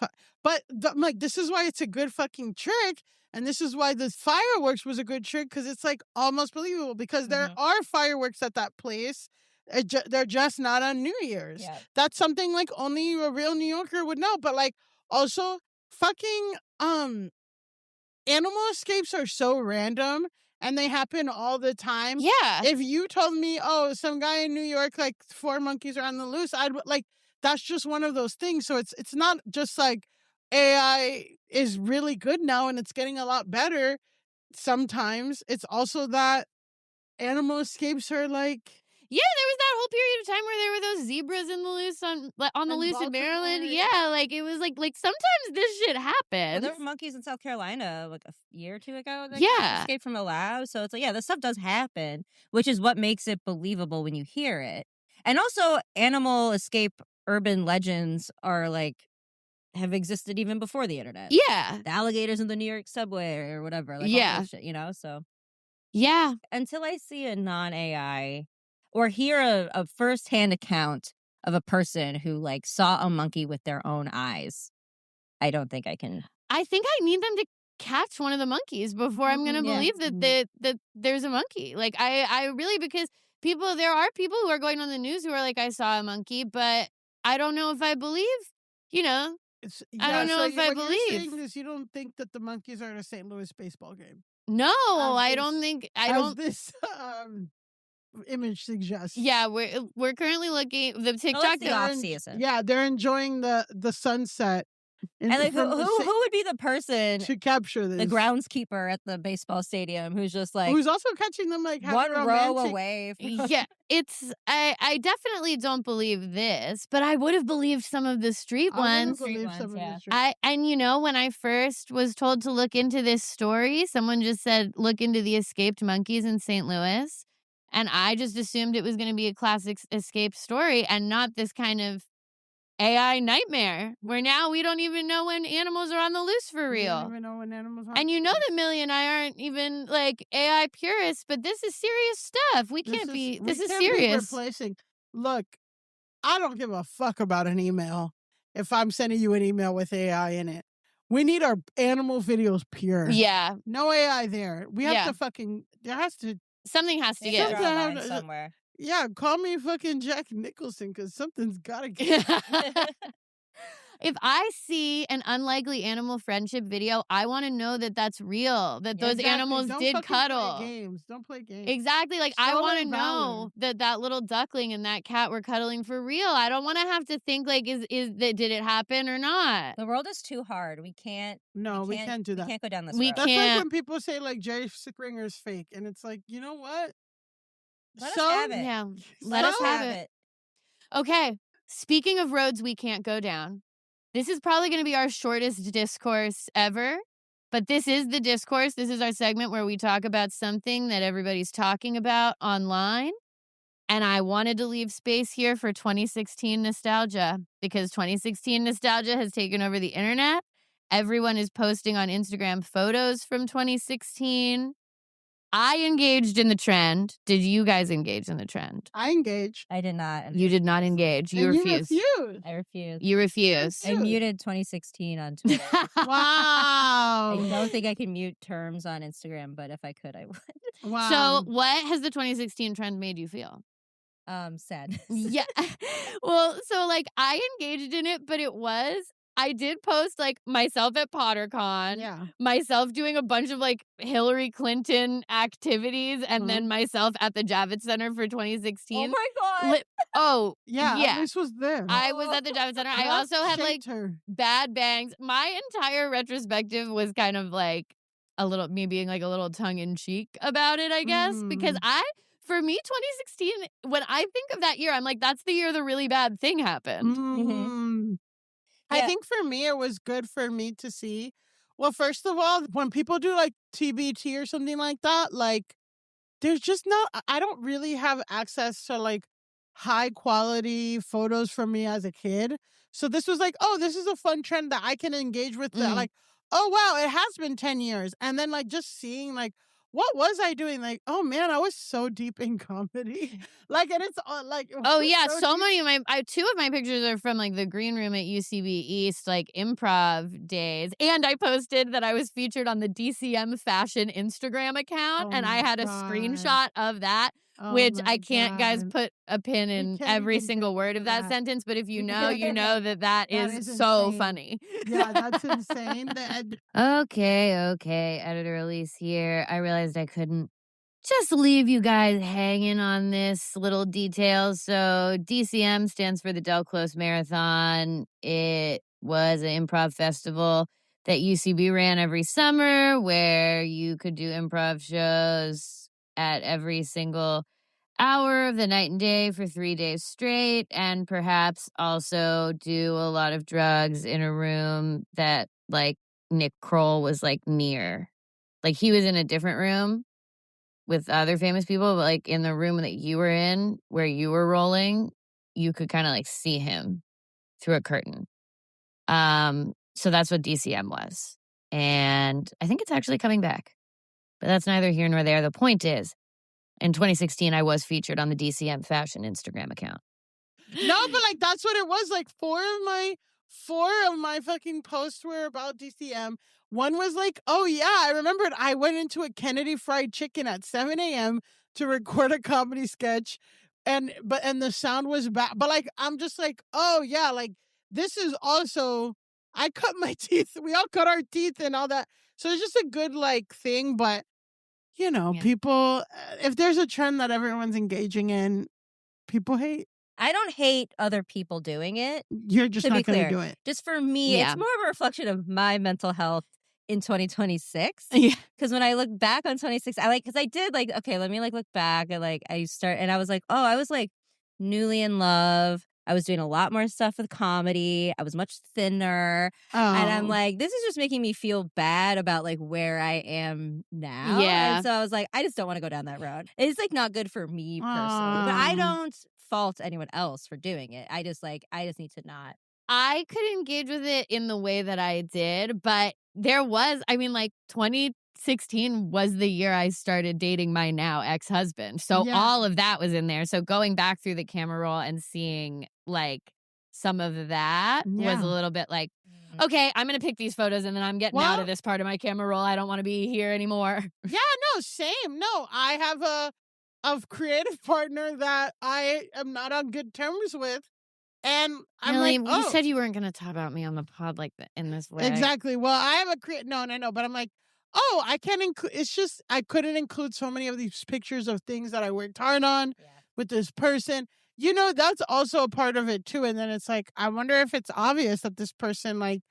but like, this is why it's a good fucking trick. And this is why the fireworks was a good trick, because it's like almost believable, because there are fireworks at that place. They're just not on New Year's. Yeah. That's something like only a real New Yorker would know. But like, also fucking animal escapes are so random and they happen all the time. Yeah. If you told me, oh, some guy in New York, like 4 monkeys are on the loose, I'd like, that's just one of those things. So it's not just like AI is really good now and it's getting a lot better. Sometimes it's also that animal escapes are like, Yeah, there was that whole period of time where there were those zebras in the loose on the In loose in Maryland. Baltimore, Yeah, like it was like sometimes this shit Well, happens. there were monkeys in South Carolina like a year or two ago. That Yeah. escaped from a lab. So it's like, yeah, this stuff does happen, which is what makes it believable when you hear it. And also, animal escape urban legends are like have existed even before the internet. Yeah. The alligators in the New York subway or whatever. Like, all Yeah. that shit, you know. So Yeah. until I see a non-AI or hear a first-hand account of a person who like saw a monkey with their own eyes, I don't think I can. I think I need them to catch one of the monkeys before I'm going to Yeah. believe that there's a monkey. Like I really, because there are people who are going on the news who are like, I saw a monkey, but I don't know if I believe, you know. I don't know if I what believe. You're saying is you don't think that the monkeys are at a St. Louis baseball game. No, I this- don't think I As don't. this image suggests. Yeah, we're currently looking the Well, TikTok. it's the that- off season. Yeah, they're enjoying the sunset. And like, who from the would be the person, to capture this? the groundskeeper at the baseball stadium, who's just like Who's also catching them like having one row romantic- away? Yeah, I definitely don't believe this, but I would have believed some of the street I would've ones. Street believed ones, some of yeah. the street- And you know, when I first was told to look into this story, someone just said, look into the escaped monkeys in St. Louis. And I just assumed it was going to be a classic escape story and not this kind of AI nightmare where now we don't even know when animals are on the loose for We don't real. even know when animals are. And you know that Millie and I aren't even like AI purists, but this is serious stuff. We can't be, this is can't be serious. replacing. Look, I don't give a fuck about an email if I'm sending you an email with AI in it. We need our animal videos pure. Yeah, No AI there. We have Yeah. to fucking, there has to, something has to They get. should Something draw a have line to- somewhere. yeah, call me fucking Jack Nicholson because something's got to get. If I see an unlikely animal friendship video, I want to know that that's real, that those Exactly. animals Don't did fucking cuddle. Play games. Don't play games. Exactly. Like, I want to Stolen valor. know that little duckling and that cat were cuddling for real. I don't want to have to think, like, is that did it happen or not? The world is too hard. We can't. No, we can't do that. We can't go down this We road. That's like can't- when people say like Jerry Springer's fake, and it's like, you know what? Let us So- have it. Yeah. Let us have it. Okay. Speaking of roads we can't go down, this is probably going to be our shortest discourse ever, but this is the discourse. This is our segment where we talk about something that everybody's talking about online. And I wanted to leave space here for 2016 nostalgia because 2016 nostalgia has taken over the internet. Everyone is posting on Instagram photos from 2016. I engaged in the trend. Did you guys engage in the trend? I engage. I did not. You did not engage. You and refused. You refuse. I refuse. You refuse. I muted 2016 on Twitter. Wow. I don't think I can mute terms on Instagram, but if I could, I would. Wow. So, what has the 2016 trend made you feel? Sad. Yeah. Well, so like I engaged in it, but it was I did post like myself at PotterCon, Yeah. myself doing a bunch of like Hillary Clinton activities, and then myself at the Javits Center for 2016. Oh my God. Yeah. yeah. Alice was there. I was at the Javits Center. I That also had like shaped her. bad bangs. My entire retrospective was kind of like me being like a little tongue in cheek about it, I guess, because for me, 2016, when I think of that year, I'm like, that's the year the really bad thing happened. I Yeah. think for me, it was good for me to see. Well, first of all, when people do like TBT or something like that, like there's just I don't really have access to like high quality photos from me as a kid. So this was like, oh, this is a fun trend that I can engage with. Like, oh, wow, it has been 10 years. And then like just seeing like, what was I doing? Like, oh man, I was so deep in comedy. Like, and it's like, Oh yeah, so deep. many of my two of my pictures are from like the green room at UCB East, like improv days. And I posted that I was featured on the DCM Fashion Instagram account, and I had a screenshot of that, which I can't, guys, put a pin in every single word of that sentence. But if you know, you know that is so insane. funny. Yeah, that's insane. Okay, editor Elise here. I realized I couldn't just leave you guys hanging on this little detail. So DCM stands for the Del Close Marathon. It was an improv festival that UCB ran every summer where you could do improv shows at every single hour of the night and day for 3 days straight, and perhaps also do a lot of drugs in a room that like Nick Kroll was like near. Like he was in a different room with other famous people, but like in the room that you were in where you were rolling, you could kind of like see him through a curtain. So that's what DCM was. And I think it's actually coming back. But that's neither here nor there. The point is, in 2016, I was featured on the DCM Fashion Instagram account. No, but like that's what it was. Like four of my fucking posts were about DCM. One was like, oh yeah, I remembered I went into a Kennedy Fried Chicken at 7 a.m. to record a comedy sketch, and the sound was bad. But like I'm just like, oh yeah, like this is also, I cut my teeth. We all cut our teeth and all that. So it's just a good like thing. But you know, people, if there's a trend that everyone's engaging in, people hate. I don't hate other people doing it. You're just not going to do it. Just for me, it's more of a reflection of my mental health in 2026. Yeah. Because when I look back on 26, because I did like, okay, let me like look back and like and I was like, oh, I was like newly in love. I was doing a lot more stuff with comedy. I was much thinner. And I'm like, this is just making me feel bad about like where I am now. Yeah. And so I was like, I just don't want to go down that road. It's like not good for me personally. But I don't fault anyone else for doing it. I just need to not. I could engage with it in the way that I did, but there was, I mean, like 2016 was the year I started dating my now ex-husband. So all of that was in there. So going back through the camera roll and seeing like some of that was a little bit like, okay, I'm going to pick these photos and then I'm getting out of this part of my camera roll. I don't want to be here anymore. Yeah, no, same. No, I have a creative partner that I am not on good terms with. And I'm really? like, oh. You said you weren't going to talk about me on the pod like that in this way. Exactly. Well, I have a no, but I'm like, oh, I can't include, it's just, I couldn't include so many of these pictures of things that I worked hard on with this person. You know, that's also a part of it too. And then it's like, I wonder if it's obvious that this person, like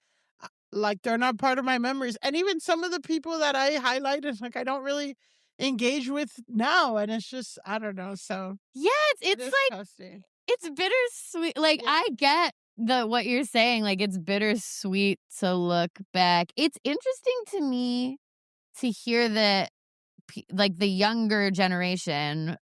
they're not part of my memories. And even some of the people that I highlighted, like I don't really engage with now. And it's just, I don't know. So yeah, it's like, toasty. It's bittersweet. Like, I get what you're saying. Like, it's bittersweet to look back. It's interesting to me to hear that, like, the younger generation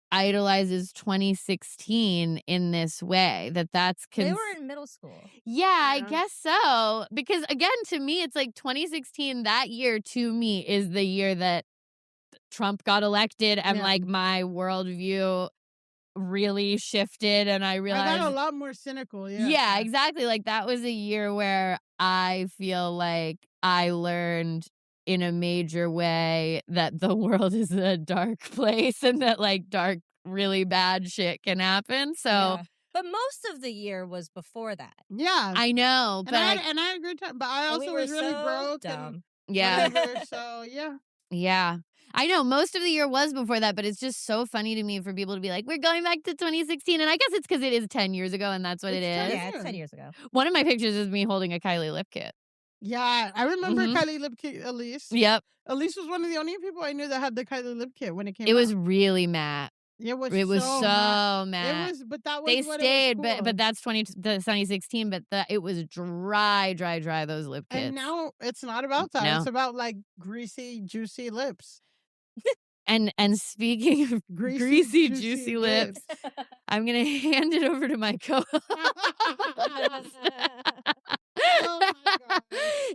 idolizes 2016 in this way. That's they were in middle school. Yeah, I guess so. Because, again, to me, it's like 2016, that year, to me, is the year that Trump got elected and, like, my worldview really shifted, and I realized I got a lot more cynical. Yeah, exactly. Like that was a year where I feel like I learned in a major way that the world is a dark place and that like dark, really bad shit can happen. So But But most of the year was before that. Yeah. I know, And but I had a good time. But I also was really broke. Dumb. yeah. Whatever, so, yeah. Yeah. I know most of the year was before that, but it's just so funny to me for people to be like, we're going back to 2016. And I guess it's because it is 10 years ago and that's what it It's 10 is. Yeah, it's 10 years ago. One of my pictures is me holding a Kylie lip kit. Yeah, I remember Mhm. Kylie lip kit, Elise. Yep. Elise was one of the only people I knew that had the Kylie lip kit when it came out. It was really matte. It was It was so so matte. matte. It was, but that was They what stayed, it was cool. but that's 2016, but it was dry, those lip kits. And now it's not about that. No. It's about like greasy, juicy lips. And speaking of greasy, juicy lips, I'm going to hand it over to my co-host. Oh my God.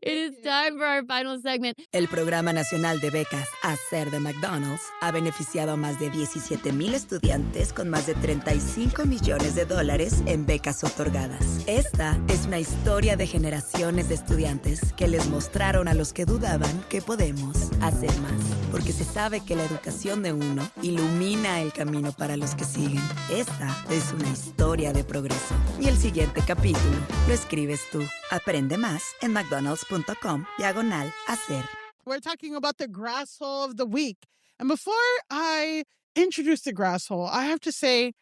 It is time for our final segment. El Programa Nacional de Becas Hacer de McDonald's ha beneficiado a más de 17,000 estudiantes con más de 35 millones de dólares en becas otorgadas. Esta es una historia de generaciones de estudiantes que les mostraron a los que dudaban que podemos hacer más, porque se sabe que la educación de uno ilumina el camino para los que siguen. Esta es una historia de progreso. Y el siguiente capítulo lo escribes tú. Aprende más en mcdonalds.com/hacer. We're talking about the Grasshole of the week. And before I introduce the Grasshole, I have to say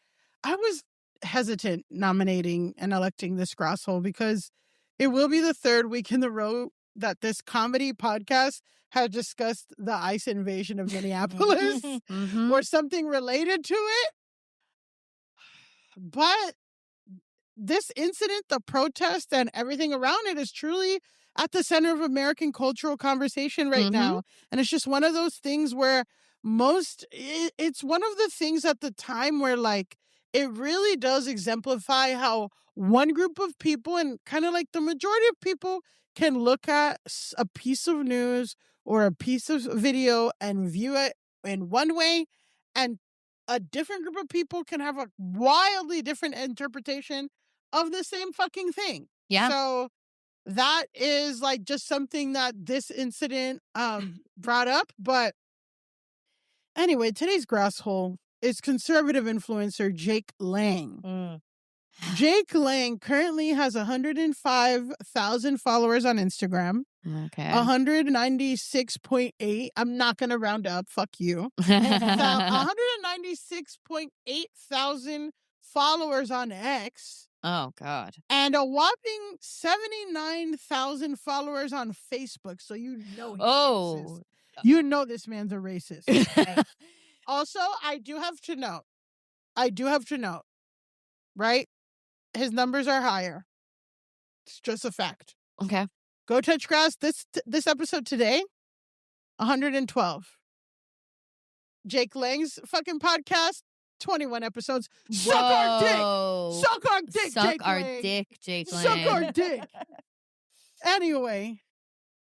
I was hesitant nominating and electing this Grasshole because it will be the third week in a row that this comedy podcast has discussed the ICE invasion of Minneapolis Mhm. or something related to it. But this incident, the protest, and everything around it is truly at the center of American cultural conversation right now. And it's just one of those things where it's one of the things at the time where like it really does exemplify how one group of people and kind of like the majority of people can look at a piece of news or a piece of video and view it in one way, and a different group of people can have a wildly different interpretation of the same fucking thing. Yeah. So that is like just something that this incident brought up. But anyway, today's Grasshole is conservative influencer Jake Lang. Jake Lang currently has 105,000 followers on Instagram. Okay. 196.8. I'm not going to round up. Fuck you. 196.8 thousand followers on X. Oh, God. And a whopping 79,000 followers on Facebook. So you know he's racist. You know this man's a racist. Also, I do have to note, right? His numbers are higher. It's just a fact. Okay. Go Touch Grass. This episode today, 112. Jake Lang's fucking podcast, 21 episodes. Suck our dick. Suck our dick, Suck Jake our Lang. dick, Jake Lang. Suck our dick. Anyway,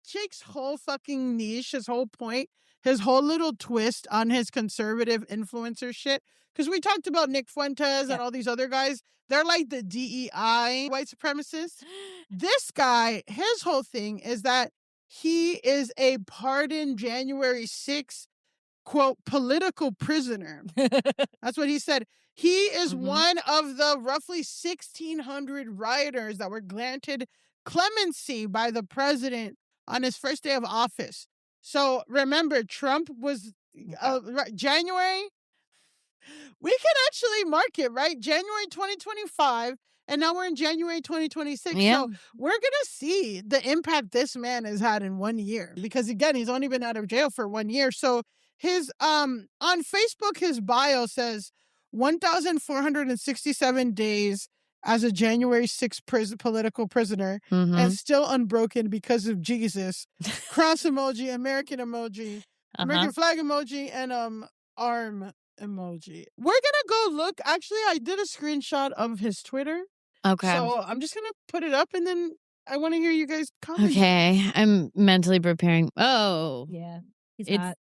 Jake's whole fucking niche, his whole point, his whole little twist on his conservative influencer shit. Because we talked about Nick Fuentes and all these other guys. They're like the DEI white supremacists. This guy, his whole thing is that he is a pardoned January 6th, quote, political prisoner. That's what he said. He is one of the roughly 1,600 rioters that were granted clemency by the president on his first day of office. So remember, Trump was January. We can actually mark it, right? January 2025, and now we're in January 2026. Yeah. So we're going to see the impact this man has had in 1 year. Because again, he's only been out of jail for 1 year. So his on Facebook, his bio says 1,467 days as a January 6th political prisoner and still unbroken because of Jesus. Cross emoji, American emoji, American flag emoji, and arm emoji. We're gonna go look. Actually, I did a screenshot of his Twitter. Okay. So I'm just gonna put it up and then I want to hear you guys comment. Okay. I'm mentally preparing. Oh. Yeah. He's It's hot.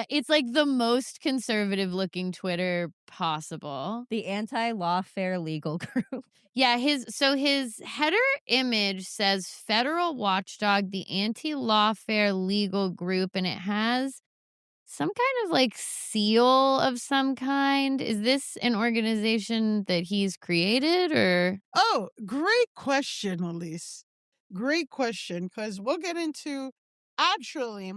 It's like the most conservative looking Twitter possible. The anti-lawfare legal group. Yeah, his header image says Federal Watchdog, the anti-lawfare legal group, and it has some kind of like seal of some kind. Is this an organization that he's created or? Oh, great question, Elise. Great question, because we'll get into actually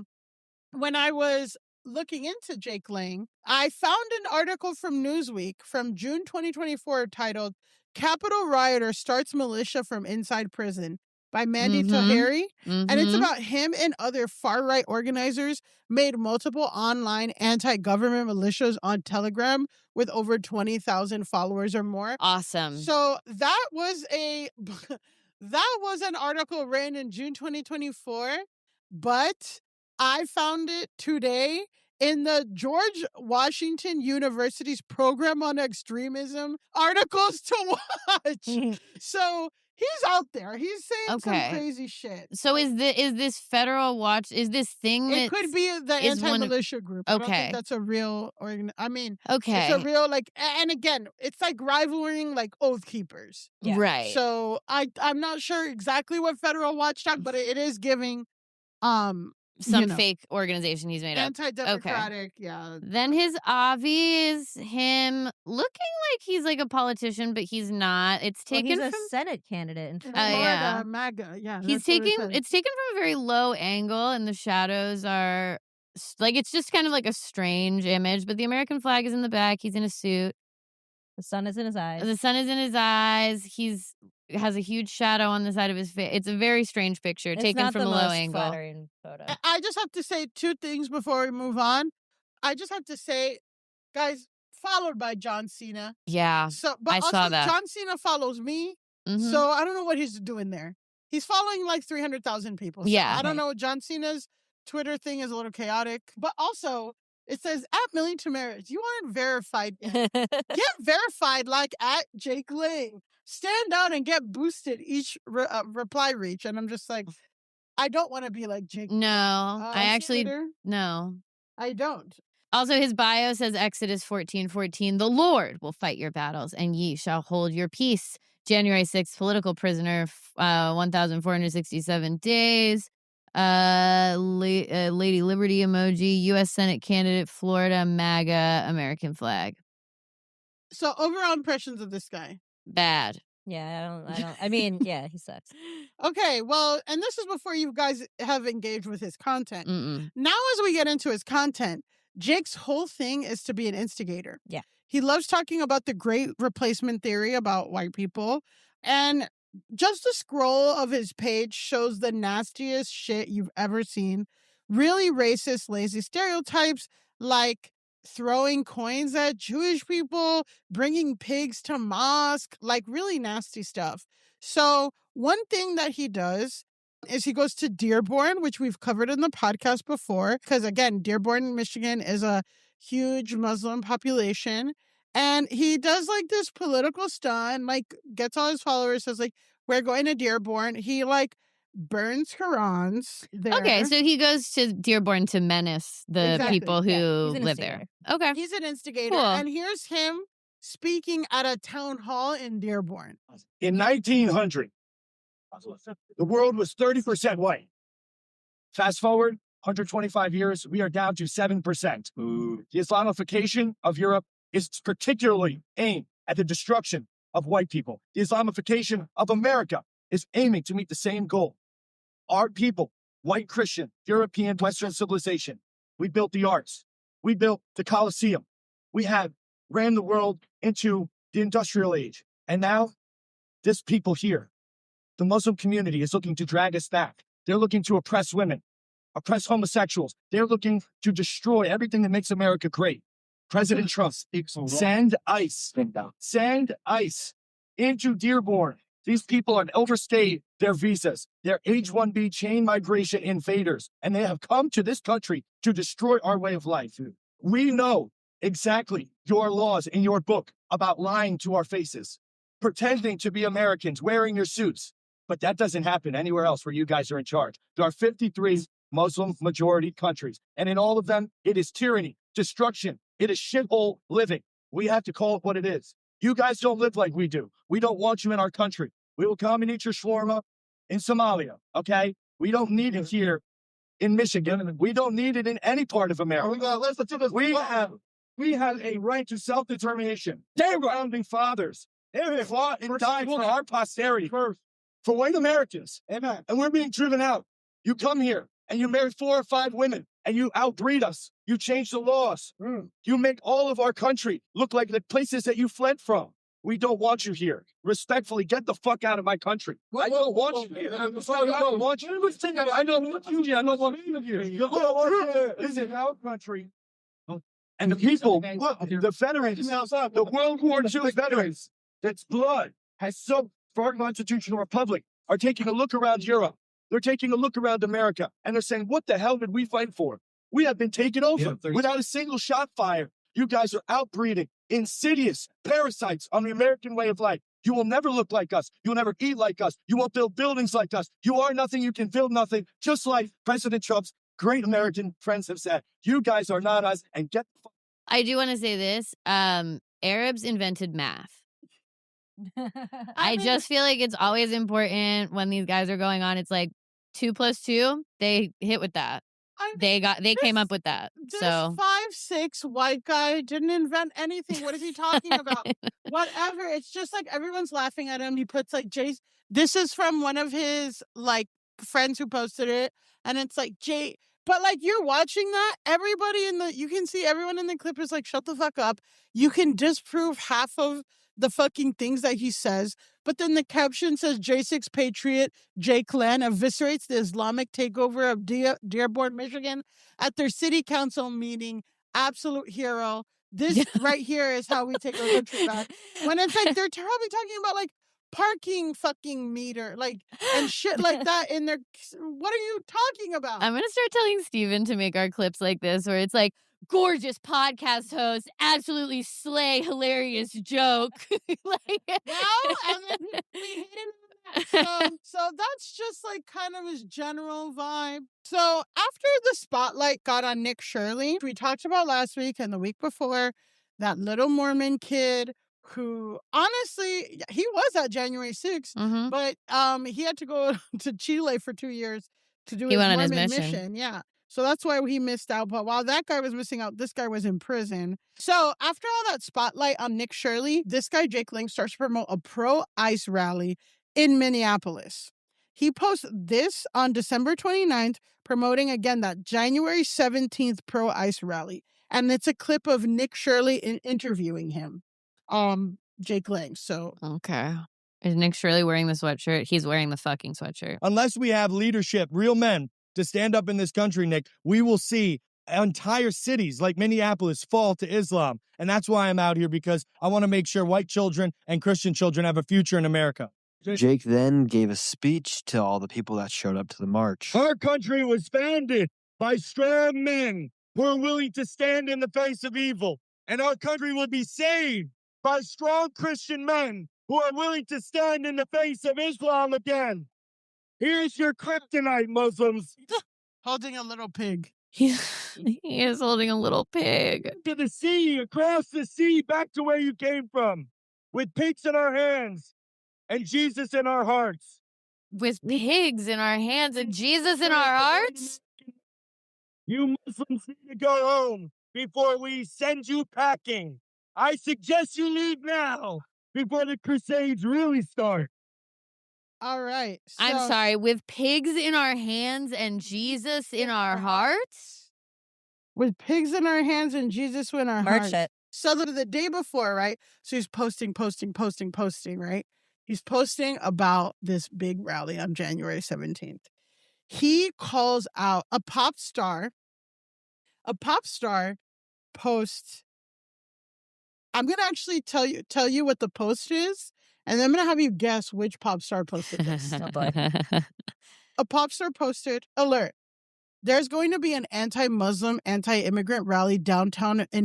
when I was looking into Jake Lang, I found an article from Newsweek from June 2024 titled Capitol Rioter Starts Militia from Inside Prison by Mandy Tahiri. And it's about him and other far-right organizers made multiple online anti-government militias on Telegram with over 20,000 followers or more. Awesome. So that was that was an article written in June 2024, but I found it today in the George Washington University's program on extremism articles to watch. So he's out there. He's saying some crazy shit. So is this federal watch? Is this thing? It could be the anti-militia group. I don't Okay. think that's a real Okay. it's a real and again, it's like rivaling like Oath Keepers. Yeah. Right. So I'm not sure exactly what federal watchdog, but it is giving some fake organization he's made up. Anti-democratic, yeah. Then his Avi is him looking like he's like a politician, but he's not. It's taken he's a from Senate candidate in Florida, yeah. MAGA, yeah. It's taken from a very low angle, and the shadows are like it's just kind of like a strange image. But the American flag is in the back. He's in a suit. The sun is in his eyes. The sun is in his eyes. He's has a huge shadow on the side of his face. It's a very strange picture taken from a low angle. Flattering photo. I just have to say two things before we move on. I just have to say, guys, followed by John Cena. Yeah, so, but I also, saw that. John Cena follows me, so I don't know what he's doing there. He's following like 300,000 people. So Yeah. I don't know. John Cena's Twitter thing is a little chaotic. But also, it says, at Millie Tamaris, you aren't verified yet. Get verified like at Jake Lang. Stand out and get boosted each reply reach. And I'm just like, I don't want to be like Jake. No, I actually, no. I don't. Also, his bio says Exodus 14:14, the Lord will fight your battles and ye shall hold your peace. January 6th, political prisoner, 1,467 days. Lady Liberty emoji, U.S. Senate candidate, Florida, MAGA, American flag. So overall impressions of this guy. Bad. Yeah, I mean, yeah, he sucks. Okay, well, and this is before you guys have engaged with his content. Now, as we get into his content, Jake's whole thing is to be an instigator. Yeah. He loves talking about the great replacement theory about white people. And just the scroll of his page shows the nastiest shit you've ever seen. Really racist, lazy stereotypes like throwing coins at Jewish people, bringing pigs to mosque, like really nasty stuff. So one thing that he does is he goes to Dearborn, which we've covered in the podcast before, because again, Dearborn, Michigan is a huge Muslim population. And he does like this political stunt, like gets all his followers, says like, we're going to Dearborn. He like burns Qurans there. Okay, so he goes to Dearborn to menace the people who live there. Okay. He's an instigator. Cool. And here's him speaking at a town hall in Dearborn. In 1900, the world was 30% white. Fast forward 125 years, we are down to 7%. The Islamification of Europe is particularly aimed at the destruction of white people. The Islamification of America is aiming to meet the same goal. Our people, white Christian, European, Western civilization, we built the arts. We built the Colosseum. We have ran the world into the industrial age. And now, this people here, the Muslim community, is looking to drag us back. They're looking to oppress women, oppress homosexuals. They're looking to destroy everything that makes America great. President Trump, send ICE into Dearborn. These people have overstayed their visas. They're H-1B chain migration invaders, and they have come to this country to destroy our way of life. We know exactly your laws in your book about lying to our faces, pretending to be Americans, wearing your suits. But that doesn't happen anywhere else where you guys are in charge. There are 53 Muslim majority countries, and in all of them, it is tyranny, destruction. It is shithole living. We have to call it what it is. You guys don't live like we do. We don't want you in our country. We will come and eat your shawarma in Somalia, okay? We don't need it here in Michigan. We don't need it in any part of America. Listen to this. We have a right to self-determination. They were founding fathers. They fought and died for our posterity, for white Americans. Amen. And we're being driven out. You come here and you marry 4 or 5 women and you outbreed us. You change the laws. You make all of our country look like the places that you fled from. We don't want you here. Respectfully, get the fuck out of my country. I don't want you here. I don't want you. I don't want you here. I don't want you here. This is our country. And the people, the veterans, the World War II veterans, that's blood has subbed for our constitutional republic, are taking a look around Europe. They're taking a look around America, and they're saying, what the hell did we fight for? We have been taken over without a single shot fired. You guys are outbreeding insidious parasites on the American way of life. You will never look like us. You'll never eat like us. You won't build buildings like us. You are nothing. You can build nothing. Just like President Trump's great American friends have said, you guys are not us, and get the fuck. I do want to say this. Arabs invented math. I just feel like it's always important when these guys are going on. It's like 2 + 2. They hit with that. They came up with that. This So 5'6" white guy didn't invent anything. What is he talking about? Whatever. It's just like everyone's laughing at him. He puts like Jay. This is from one of his like friends who posted it, and it's like Jay. But like you're watching that, you can see everyone in the clip is like, shut the fuck up. You can disprove half of the fucking things that he says. But then the caption says J6 Patriot, J Clan eviscerates the Islamic takeover of Dearborn, Michigan at their city council meeting. Absolute hero. This right here is how we take our country back. When it's like, they're probably talking about like parking fucking meter, like, and shit like that in their, what are you talking about? I'm going to start telling Steven to make our clips like this, where it's like, gorgeous podcast host, absolutely slay, hilarious joke. Like, and then we hit him on that. So that's just like kind of his general vibe. So after the spotlight got on Nick Shirley, we talked about last week and the week before, that little Mormon kid who honestly, he was at January 6th, but he had to go to Chile for 2 years to do his Mormon mission. Yeah. So that's why he missed out. But while that guy was missing out, this guy was in prison. So after all that spotlight on Nick Shirley, this guy, Jake Link, starts to promote a pro-ICE rally in Minneapolis. He posts this on December 29th, promoting again that January 17th pro-ICE rally. And it's a clip of Nick Shirley interviewing him, Jake Link. So okay. Is Nick Shirley wearing the sweatshirt? He's wearing the fucking sweatshirt. Unless we have leadership, real men, to stand up in this country, Nick, we will see entire cities like Minneapolis fall to Islam. And that's why I'm out here, because I want to make sure white children and Christian children have a future in America. Jake then gave a speech to all the people that showed up to the march. Our country was founded by strong men who are willing to stand in the face of evil. And our country will be saved by strong Christian men who are willing to stand in the face of Islam again. Here's your kryptonite, Muslims. Holding a little pig. He is holding a little pig. To the sea, across the sea, back to where you came from. With pigs in our hands and Jesus in our hearts. With pigs in our hands and Jesus in our hearts? You Muslims need to go home before we send you packing. I suggest you leave now before the crusades really start. All right. So, I'm sorry, with pigs in our hands and Jesus in our hearts? With pigs in our hands and Jesus in our hearts. It. So the day before, right? So he's posting, right? He's posting about this big rally on January 17th. He calls out a pop star posts. I'm going to actually tell you what the post is. And then I'm going to have you guess which pop star posted this. A pop star posted, alert, there's going to be an anti-Muslim, anti-immigrant rally in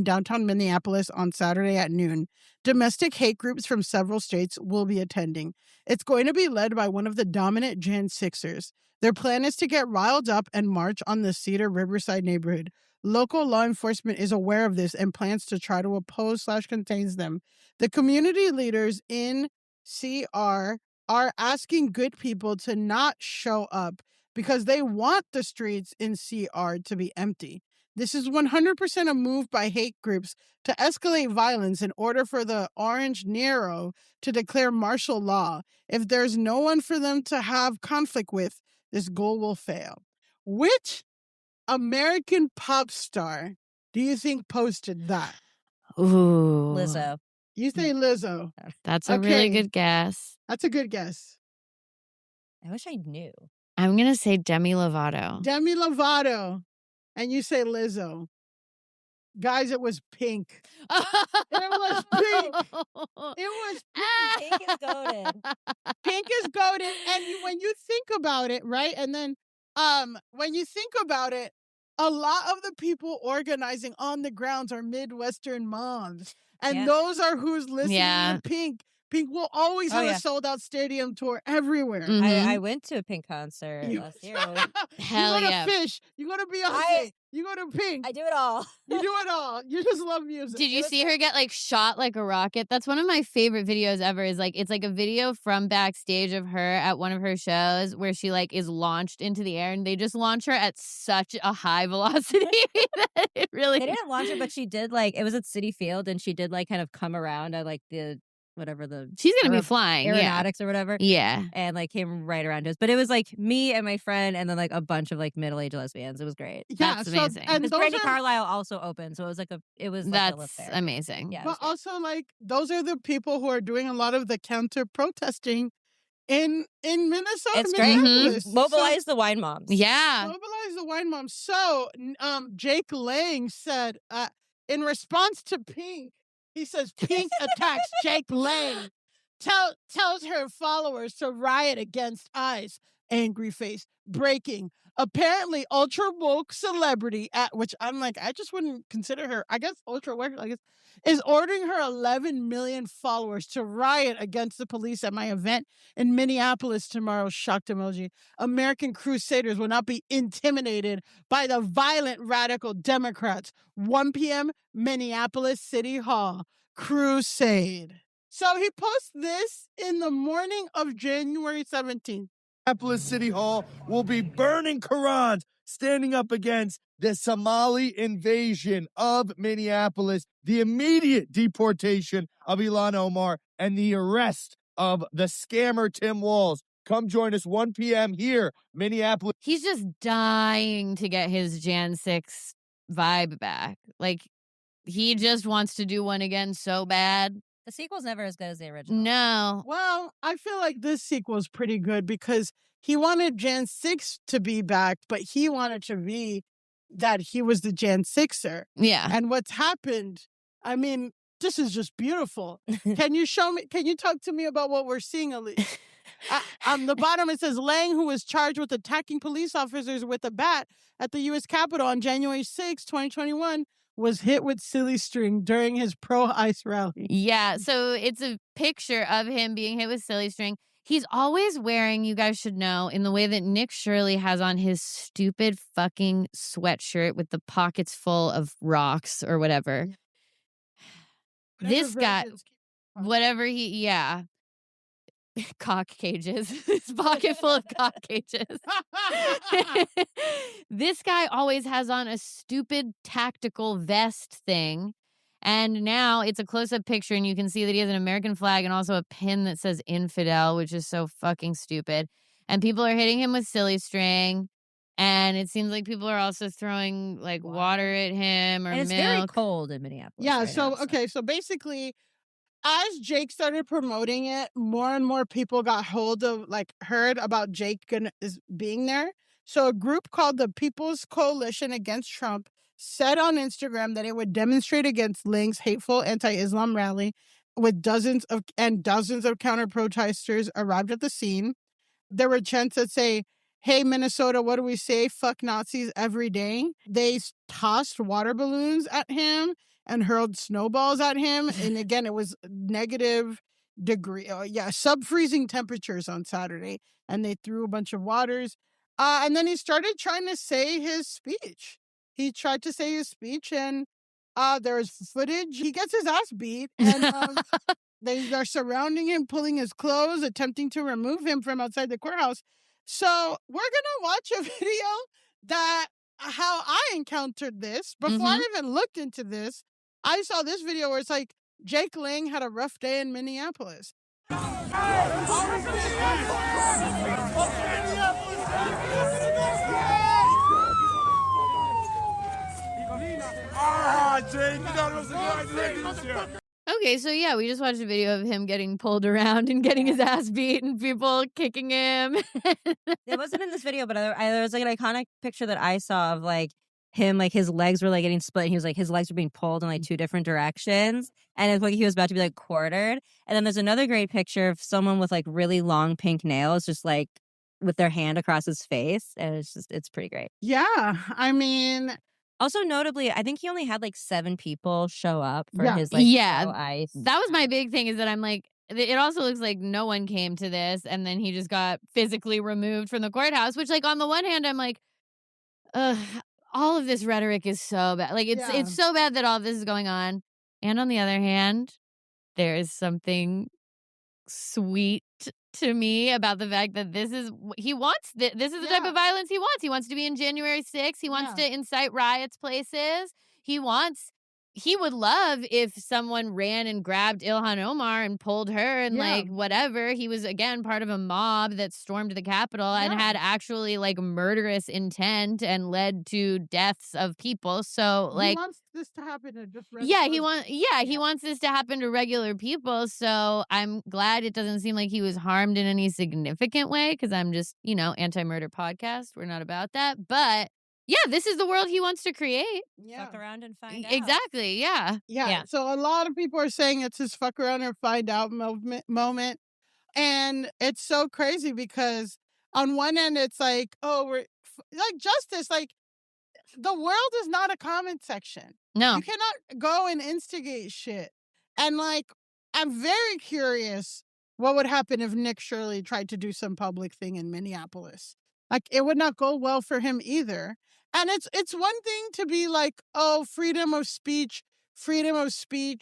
downtown Minneapolis on Saturday at noon. Domestic hate groups from several states will be attending. It's going to be led by one of the dominant Gen Sixers. Their plan is to get riled up and march on the Cedar Riverside neighborhood. Local law enforcement is aware of this and plans to try to oppose/contain them. The community leaders in CR are asking good people to not show up because they want the streets in CR to be empty. This is 100% a move by hate groups to escalate violence in order for the Orange Nero to declare martial law. If there's no one for them to have conflict with, this goal will fail. Which American pop star do you think posted that? Ooh. Lizzo. You say Lizzo. That's a really good guess. That's a good guess. I wish I knew. I'm going to say Demi Lovato. Demi Lovato. And you say Lizzo. Guys, it was Pink. It was Pink. It was Pink. Pink is goated. Pink is goated. And when you think about it, right? And then when you think about it, a lot of the people organizing on the grounds are Midwestern moms. And those are who's listening to Pink. Pink will always have a sold-out stadium tour everywhere. Mm-hmm. I went to a Pink concert last year. Hell you go to Fish. You go to Beyonce. You go to Pink. I do it all. You do it all. You just love music. Did you see her get like shot like a rocket? That's one of my favorite videos ever. Is like it's like a video from backstage of her at one of her shows where she like is launched into the air, and they just launch her at such a high velocity that it really. They didn't launch her, but she did like it was at Citi Field, and she did like kind of come around at like the. Whatever she's gonna be flying aeronautics or whatever, and like came right around to us. But it was like me and my friend, and then like a bunch of like middle-aged lesbians. It was great. That's amazing. And Brandi Carlile also opened, so it was like that's amazing. Yeah, but also like those are the people who are doing a lot of the counter protesting in Minnesota. It's great. Mm-hmm. Mobilize the wine moms. Yeah, mobilize the wine moms. So Jake Lang said in response to Pink. He says Pink attacks Jake Lang, tells her followers to riot against ICE. Angry face. Breaking. Apparently, ultra woke celebrity, which I'm like, I just wouldn't consider her, I guess ultra woke, is ordering her 11 million followers to riot against the police at my event in Minneapolis tomorrow. Shocked emoji. American crusaders will not be intimidated by the violent radical Democrats. 1 p.m. Minneapolis City Hall. Crusade. So he posts this in the morning of January 17th. Minneapolis City Hall will be burning Qurans, standing up against the Somali invasion of Minneapolis, the immediate deportation of Ilhan Omar, and the arrest of the scammer Tim Walz. Come join us 1 p.m. here, Minneapolis. He's just dying to get his Jan 6 vibe back. Like, he just wants to do one again so bad. The sequel's never as good as the original. No. Well, I feel like this sequel's pretty good because he wanted Jan 6 to be back, but he wanted to be that he was the Jan 6er. Yeah. And what's happened, I mean, this is just beautiful. Can you talk to me about what we're seeing, Elise? On the bottom, it says Lang, who was charged with attacking police officers with a bat at the U.S. Capitol on January 6, 2021, was hit with silly string during his pro-ICE rally. Yeah, so it's a picture of him being hit with silly string. He's always wearing, you guys should know, in the way that Nick Shirley has on his stupid fucking sweatshirt with the pockets full of rocks or whatever. This guy, cock cages. His pocket full of cock cages. This guy always has on a stupid tactical vest thing. And now it's a close-up picture, and you can see that he has an American flag and also a pin that says infidel, which is so fucking stupid. And people are hitting him with silly string. And it seems like people are also throwing like water at him or and it's milk. very cold in Minneapolis. Yeah, right so now, so basically, as Jake started promoting it, more and more people got heard about Jake being there. So a group called the People's Coalition Against Trump said on Instagram that it would demonstrate against Lang's hateful anti-Islam rally, with dozens of counter-protesters arrived at the scene. There were chants that say, "Hey, Minnesota, what do we say? Fuck Nazis every day." They tossed water balloons at him and hurled snowballs at him. And again, it was sub-freezing temperatures on Saturday. And they threw a bunch of waters. And then he started trying to say his speech. He tried to say his speech, and there is footage. He gets his ass beat, and they are surrounding him, pulling his clothes, attempting to remove him from outside the courthouse. So we're gonna watch a video that how I encountered this. Before I even looked into this, I saw this video where it's like Jake Lang had a rough day in Minneapolis. Okay, so yeah, we just watched a video of him getting pulled around and getting his ass beat and people kicking him. It wasn't in this video, but there was like an iconic picture that I saw of like him, like his legs were like getting split. And he was like, his legs were being pulled in like two different directions. And it's like he was about to be like quartered. And then there's another great picture of someone with like really long pink nails, just like with their hand across his face. And it's pretty great. Yeah. I mean, also, notably, I think he only had like 7 people show up for Yeah. his like Yeah, show ice. that was my big thing, is that I'm like, it also looks like no one came to this, and then he just got physically removed from the courthouse, which, like, on the one hand, I'm like, ugh, all of this rhetoric is so bad. Like, it's so bad that all of this is going on. And on the other hand, there is something sweet to me about the fact that this is he wants. This is the type of violence he wants. He wants to be in January 6th. He wants to incite riots places. He would love if someone ran and grabbed Ilhan Omar and pulled her and like whatever. He was, again, part of a mob that stormed the Capitol and had actually like murderous intent and led to deaths of people. So like, he wants this to happen to just he wants this to happen to regular people. So I'm glad it doesn't seem like he was harmed in any significant way, because I'm just, anti-murder podcast. We're not about that. But yeah, this is the world he wants to create. Fuck around and find out. Exactly. Yeah. So a lot of people are saying it's his fuck around or find out moment. And it's so crazy because on one end, it's like, oh, we're like justice. Like, the world is not a comment section. No. You cannot go and instigate shit. And like, I'm very curious what would happen if Nick Shirley tried to do some public thing in Minneapolis. Like, it would not go well for him either. And it's one thing to be like, oh, freedom of speech.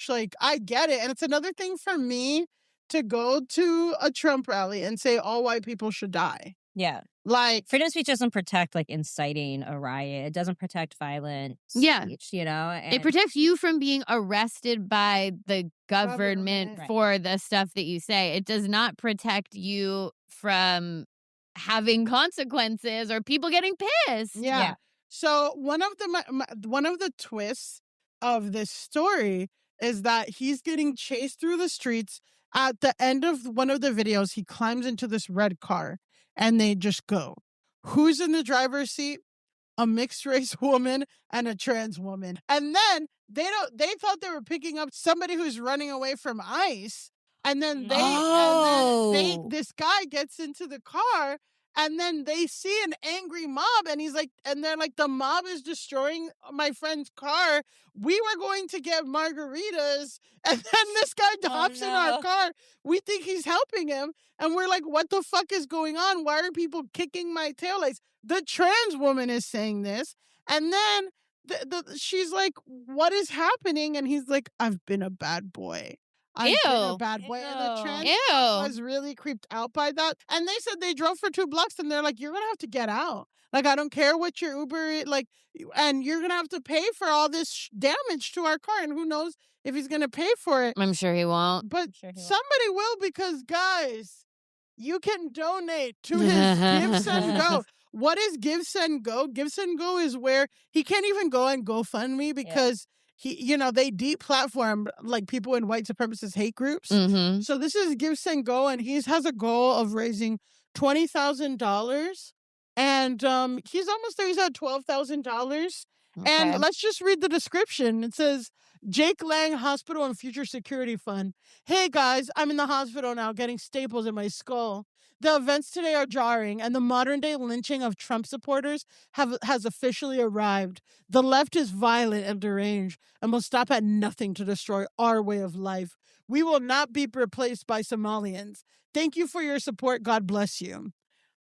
Like, I get it. And it's another thing for me to go to a Trump rally and say all white people should die. Yeah. Like, freedom of speech doesn't protect like inciting a riot. It doesn't protect violent speech, And it protects you from being arrested by the government for the stuff that you say. It does not protect you from having consequences or people getting pissed. Yeah. So one of the twists of this story is that he's getting chased through the streets. At the end of one of the videos, he climbs into this red car and they just go. Who's in the driver's seat? A mixed race woman and a trans woman. And then they thought they were picking up somebody who's running away from ICE. And then this guy gets into the car. And then they see an angry mob, and they're like, the mob is destroying my friend's car. We were going to get margaritas, and then this guy hops in our car. We think he's helping him, and we're like, what the fuck is going on? Why are people kicking my taillights? The trans woman is saying this, and then she's like, what is happening? And he's like, I've been a bad boy. I've been a bad boy. And the trans was really creeped out by that. And they said they drove for 2 blocks and they're like, you're going to have to get out. Like, I don't care what your Uber, like, and you're going to have to pay for all this damage to our car. And who knows if he's going to pay for it. I'm sure he won't. But somebody will, because, guys, you can donate to his Give, Send, Go. What is Give, Send, Go? Give, Send, Go is where he can't even go on GoFundMe because they deplatform like people in white supremacist hate groups. Mm-hmm. So this is Give, Send, Go, and he has a goal of raising $20,000. And he's almost there. He's at $12,000. Okay. And let's just read the description. It says, Jake Lang Hospital and Future Security Fund. Hey guys, I'm in the hospital now getting staples in my skull. The events today are jarring, and the modern-day lynching of Trump supporters has officially arrived. The left is violent and deranged and will stop at nothing to destroy our way of life. We will not be replaced by Somalians. Thank you for your support. God bless you.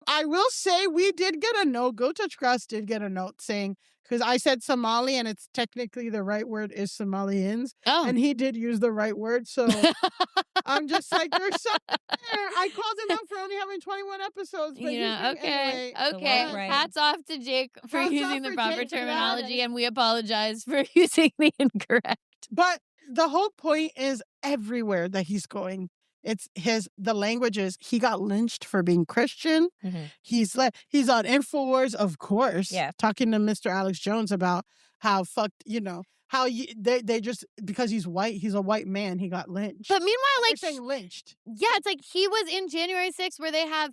I will say we did get a note. Go Touch Grass did get a note saying, because I said Somali and it's technically the right word is Somalians. Oh. And he did use the right word. So I'm just like, there's something there. I called him out for only having 21 episodes. But Yeah, he's anyway. okay. word right. Hats off to Jake for Hats off using the for proper Jake for that. terminology, and we apologize for using the incorrect. But the whole point is everywhere that he's going. It's the languages. He got lynched for being Christian. Mhm. He's on InfoWars, of course, Yeah. talking to Mr. Alex Jones about how fucked, how they just, because he's white, he's a white man, he got lynched. But meanwhile, They're like, saying lynched. yeah, it's like he was in January 6th where they have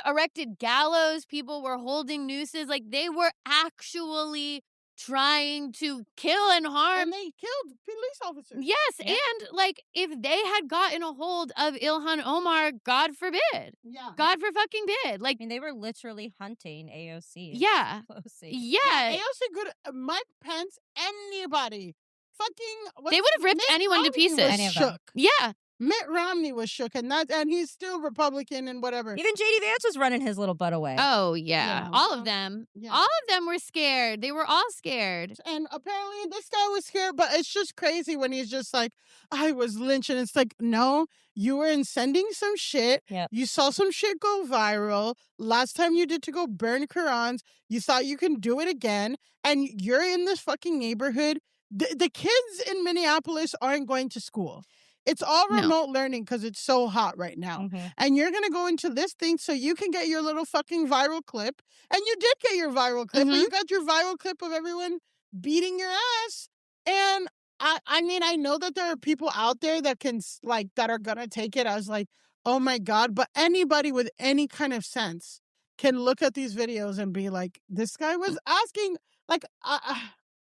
erected gallows. People were holding nooses. Like, they were actually trying to kill and harm. And they killed police officers. Yes, Yeah. and like if they had gotten a hold of Ilhan Omar, God forbid. Yeah. God for fucking bid. Like, I mean, they were literally hunting AOC. yeah. Closely. Yeah. AOC could, Mike Pence, anybody. Fucking. They would have ripped Mitt anyone to Romney pieces. was Any of them. shook. Yeah. Mitt Romney was shook, and he's still Republican and whatever. Even JD Vance was running his little butt away. Oh, yeah. Yeah. All of them. Yeah. All of them were scared. They were all scared. And apparently this guy was scared, but it's just crazy when he's just like, I was lynched. And it's like, no, you were sending some shit. Yep. You saw some shit go viral. Last time you did to go burn Qurans, you thought you can do it again. And you're in this fucking neighborhood. The kids in Minneapolis aren't going to school. It's all No. remote learning because it's so hot right now. Mhm. And you're going to go into this thing so you can get your little fucking viral clip. And you did get your viral clip, but Mhm. you got your viral clip of everyone beating your ass. And I mean, I know that there are people out there that can, like, that are going to take it as like, oh my God. But anybody with any kind of sense can look at these videos and be like, this guy was asking, like,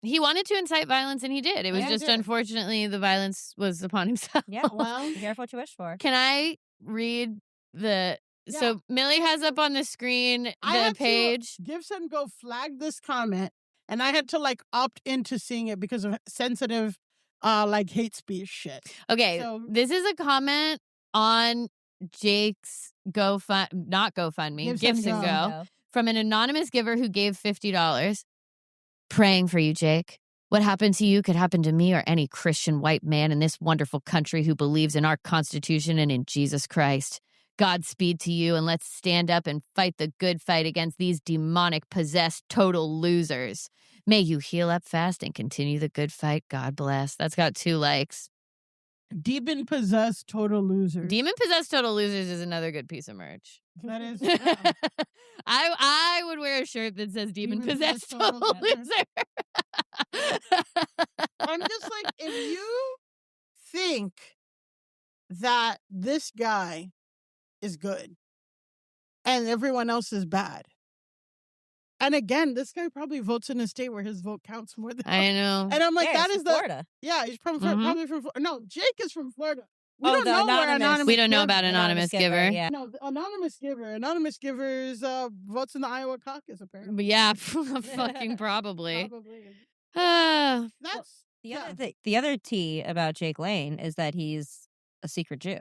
He wanted to incite violence, and he did. It was Yeah, he just, did. unfortunately, the violence was upon himself. Yeah. well, Be careful what you wish for. Can I read the... Yeah. So Millie has up on the screen I the had to page. Gibson go flag this comment, and I had to like opt into seeing it because of sensitive, like hate speech shit. Okay, So- this is a comment on Jake's not GoFundMe, Gibson Gibson Go. Go, from an anonymous giver who gave $50. Praying for you, Jake. What happened to you could happen to me or any Christian white man in this wonderful country who believes in our Constitution and in Jesus Christ. Godspeed to you, and let's stand up and fight the good fight against these demonic, possessed, total losers. May you heal up fast and continue the good fight. God bless. That's got 2 likes. Demon possessed total losers. Demon possessed total losers is another good piece of merch. That is. Yeah. I would wear a shirt that says demon possessed total loser. I'm just like, if you think that this guy is good and everyone else is bad. And again, this guy probably votes in a state where his vote counts more than I know. And I'm like, Yeah, that it's is from Florida. Yeah, he's Mhm. probably from Florida. No, Jake is from Florida. We Oh, don't the know where anonymous- anonymous. We don't know giver- about anonymous giver. Yeah. No, the anonymous giver. Anonymous givers votes in the Iowa caucus apparently. But yeah, fucking probably. Probably. Ah, That's The other tea about Jake Lane is that he's a secret Jew.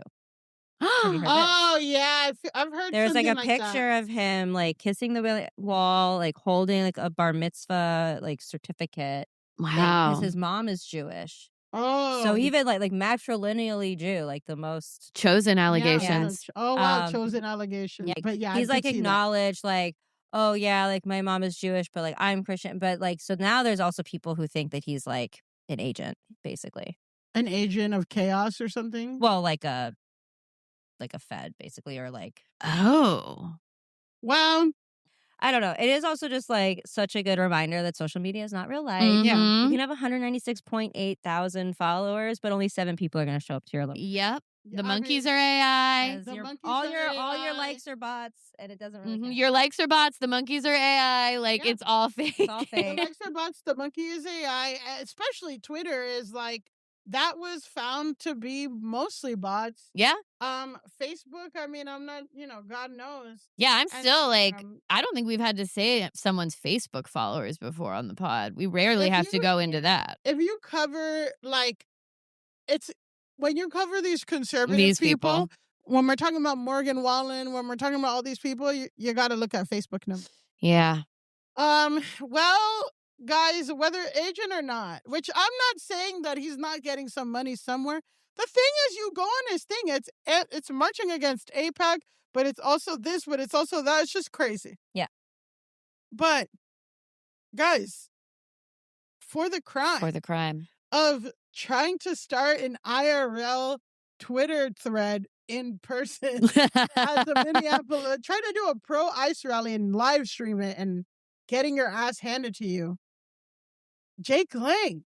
Have you heard this? Oh yeah, I've heard. There's like a something that. picture of him like kissing the wall, like holding like a bar mitzvah like certificate. wow. Because his mom is Jewish. Oh, So even like matrilineally Jew, like the most. Chosen yeah, allegations. Oh wow, Um, chosen allegations. Yeah, But yeah, he's I like could see that. acknowledged like, oh yeah, like my mom is Jewish, but like I'm Christian. But like so now there's also people who think that he's like an agent, basically. An agent of chaos or something. Well, like a Fed, basically, or like Oh. Well, I don't know. It is also just like such a good reminder that social media is not real life. Yeah. Mhm. You can have 196.8 thousand followers, but only 7 people are going to show up to your local. Yep. The I monkeys mean, are AI. The monkeys all are your AI. likes are bots, and it doesn't really. Mhm. count. Your likes are bots. The monkeys are AI. Like, Yeah. it's all fake. It's all The fake. likes are bots. The monkey is AI. Especially Twitter is like that was found to be mostly bots. Yeah. Facebook. I mean, I'm not. God knows. Yeah, I'm And, still like, um, I don't think we've had to say someone's Facebook followers before on the pod. We rarely If have to you- go into that. If you cover like, it's when you cover these conservative These people, people. when we're talking about Morgan Wallen, when we're talking about all these people, you got to look at Facebook numbers. Yeah. Well, guys, whether agent or not, which I'm not saying that he's not getting some money somewhere. The thing is, you go on his thing. It's marching against AIPAC, but it's also this, but it's also that. It's just crazy. Yeah. But guys, for the crime of trying to start an IRL Twitter thread in person as a Minneapolis, trying to do a pro-ICE rally and live stream it and getting your ass handed to you. Jake Lang.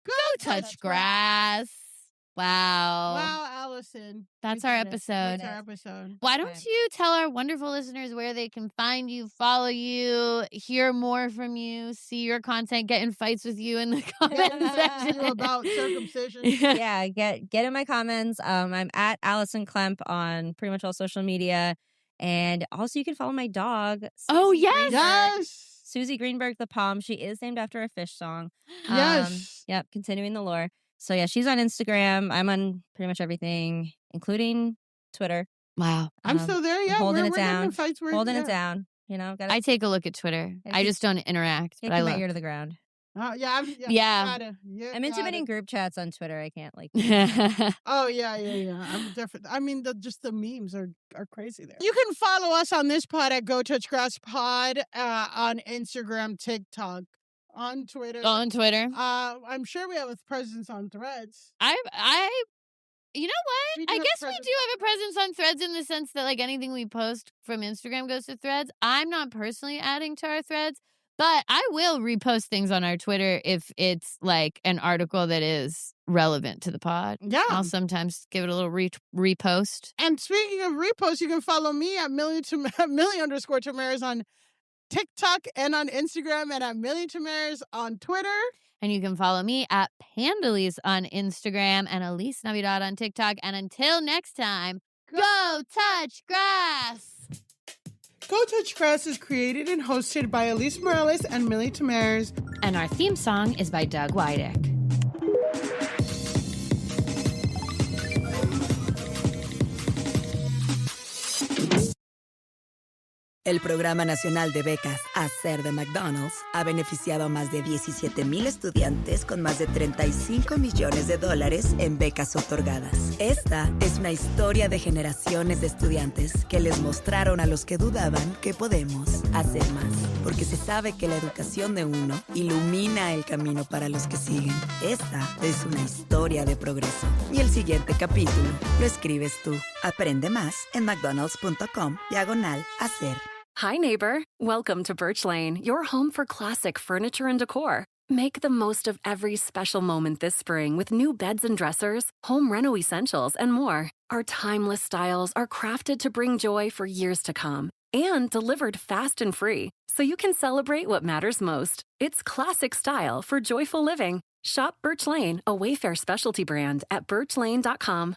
Go touch grass. Wow. Wow, Alison. That's our episode. That's our episode. Why don't you tell our wonderful listeners where they can find you, follow you, hear more from you, see your content, get in fights with you in the comment section about circumcision. Yeah, get in my comments. I'm at Alison Klemp on pretty much all social media. And also you can follow my dog. Oh, Susie yes. Greenberg. Yes. Susie Greenberg the Palm. She is named after a fish song. Yes. Yep, continuing the lore. So yeah, she's on Instagram. I'm on pretty much everything, including Twitter. Wow. I'm still there. Yeah, holding we're it down. having fights. Holding it down. You know, I take a look at Twitter. I just don't interact, but I keep my look. ear to the ground. Yeah. I'm in too many group chats on Twitter. I can't Oh yeah. I'm definitely. I mean, just the memes are crazy there. You can follow us on this pod at Go Touch Grass Pod on Instagram, TikTok, on Twitter. I'm sure we have a presence on Threads. You know what? I guess we do have a presence on Threads in the sense that like anything we post from Instagram goes to Threads. I'm not personally adding to our Threads, but I will repost things on our Twitter if it's like an article that is relevant to the pod. Yeah. I'll sometimes give it a little repost. And speaking of reposts, you can follow me at Millie_Tamaris on TikTok and on Instagram, and at MillieTamaris on Twitter. And you can follow me at Pandalise on Instagram and Elise Navidad on TikTok. And until next time, go touch grass! Go Touch Grass is created and hosted by Elise Morales and Millie Tamaris. And our theme song is by Doug Wydick. El Programa Nacional de Becas Hacer de McDonald's ha beneficiado a más de 17,000 estudiantes con más de $35 millones en becas otorgadas. Esta es una historia de generaciones de estudiantes que les mostraron a los que dudaban que podemos hacer más, porque se sabe que la educación de uno ilumina el camino para los que siguen. Esta es una historia de progreso. Y el siguiente capítulo lo escribes tú. Aprende más en mcdonalds.com/hacer. Hi, neighbor. Welcome to Birch Lane, your home for classic furniture and decor. Make the most of every special moment this spring with new beds and dressers, home reno essentials, and more. Our timeless styles are crafted to bring joy for years to come and delivered fast and free, so you can celebrate what matters most. It's classic style for joyful living. Shop Birch Lane, a Wayfair specialty brand, at birchlane.com.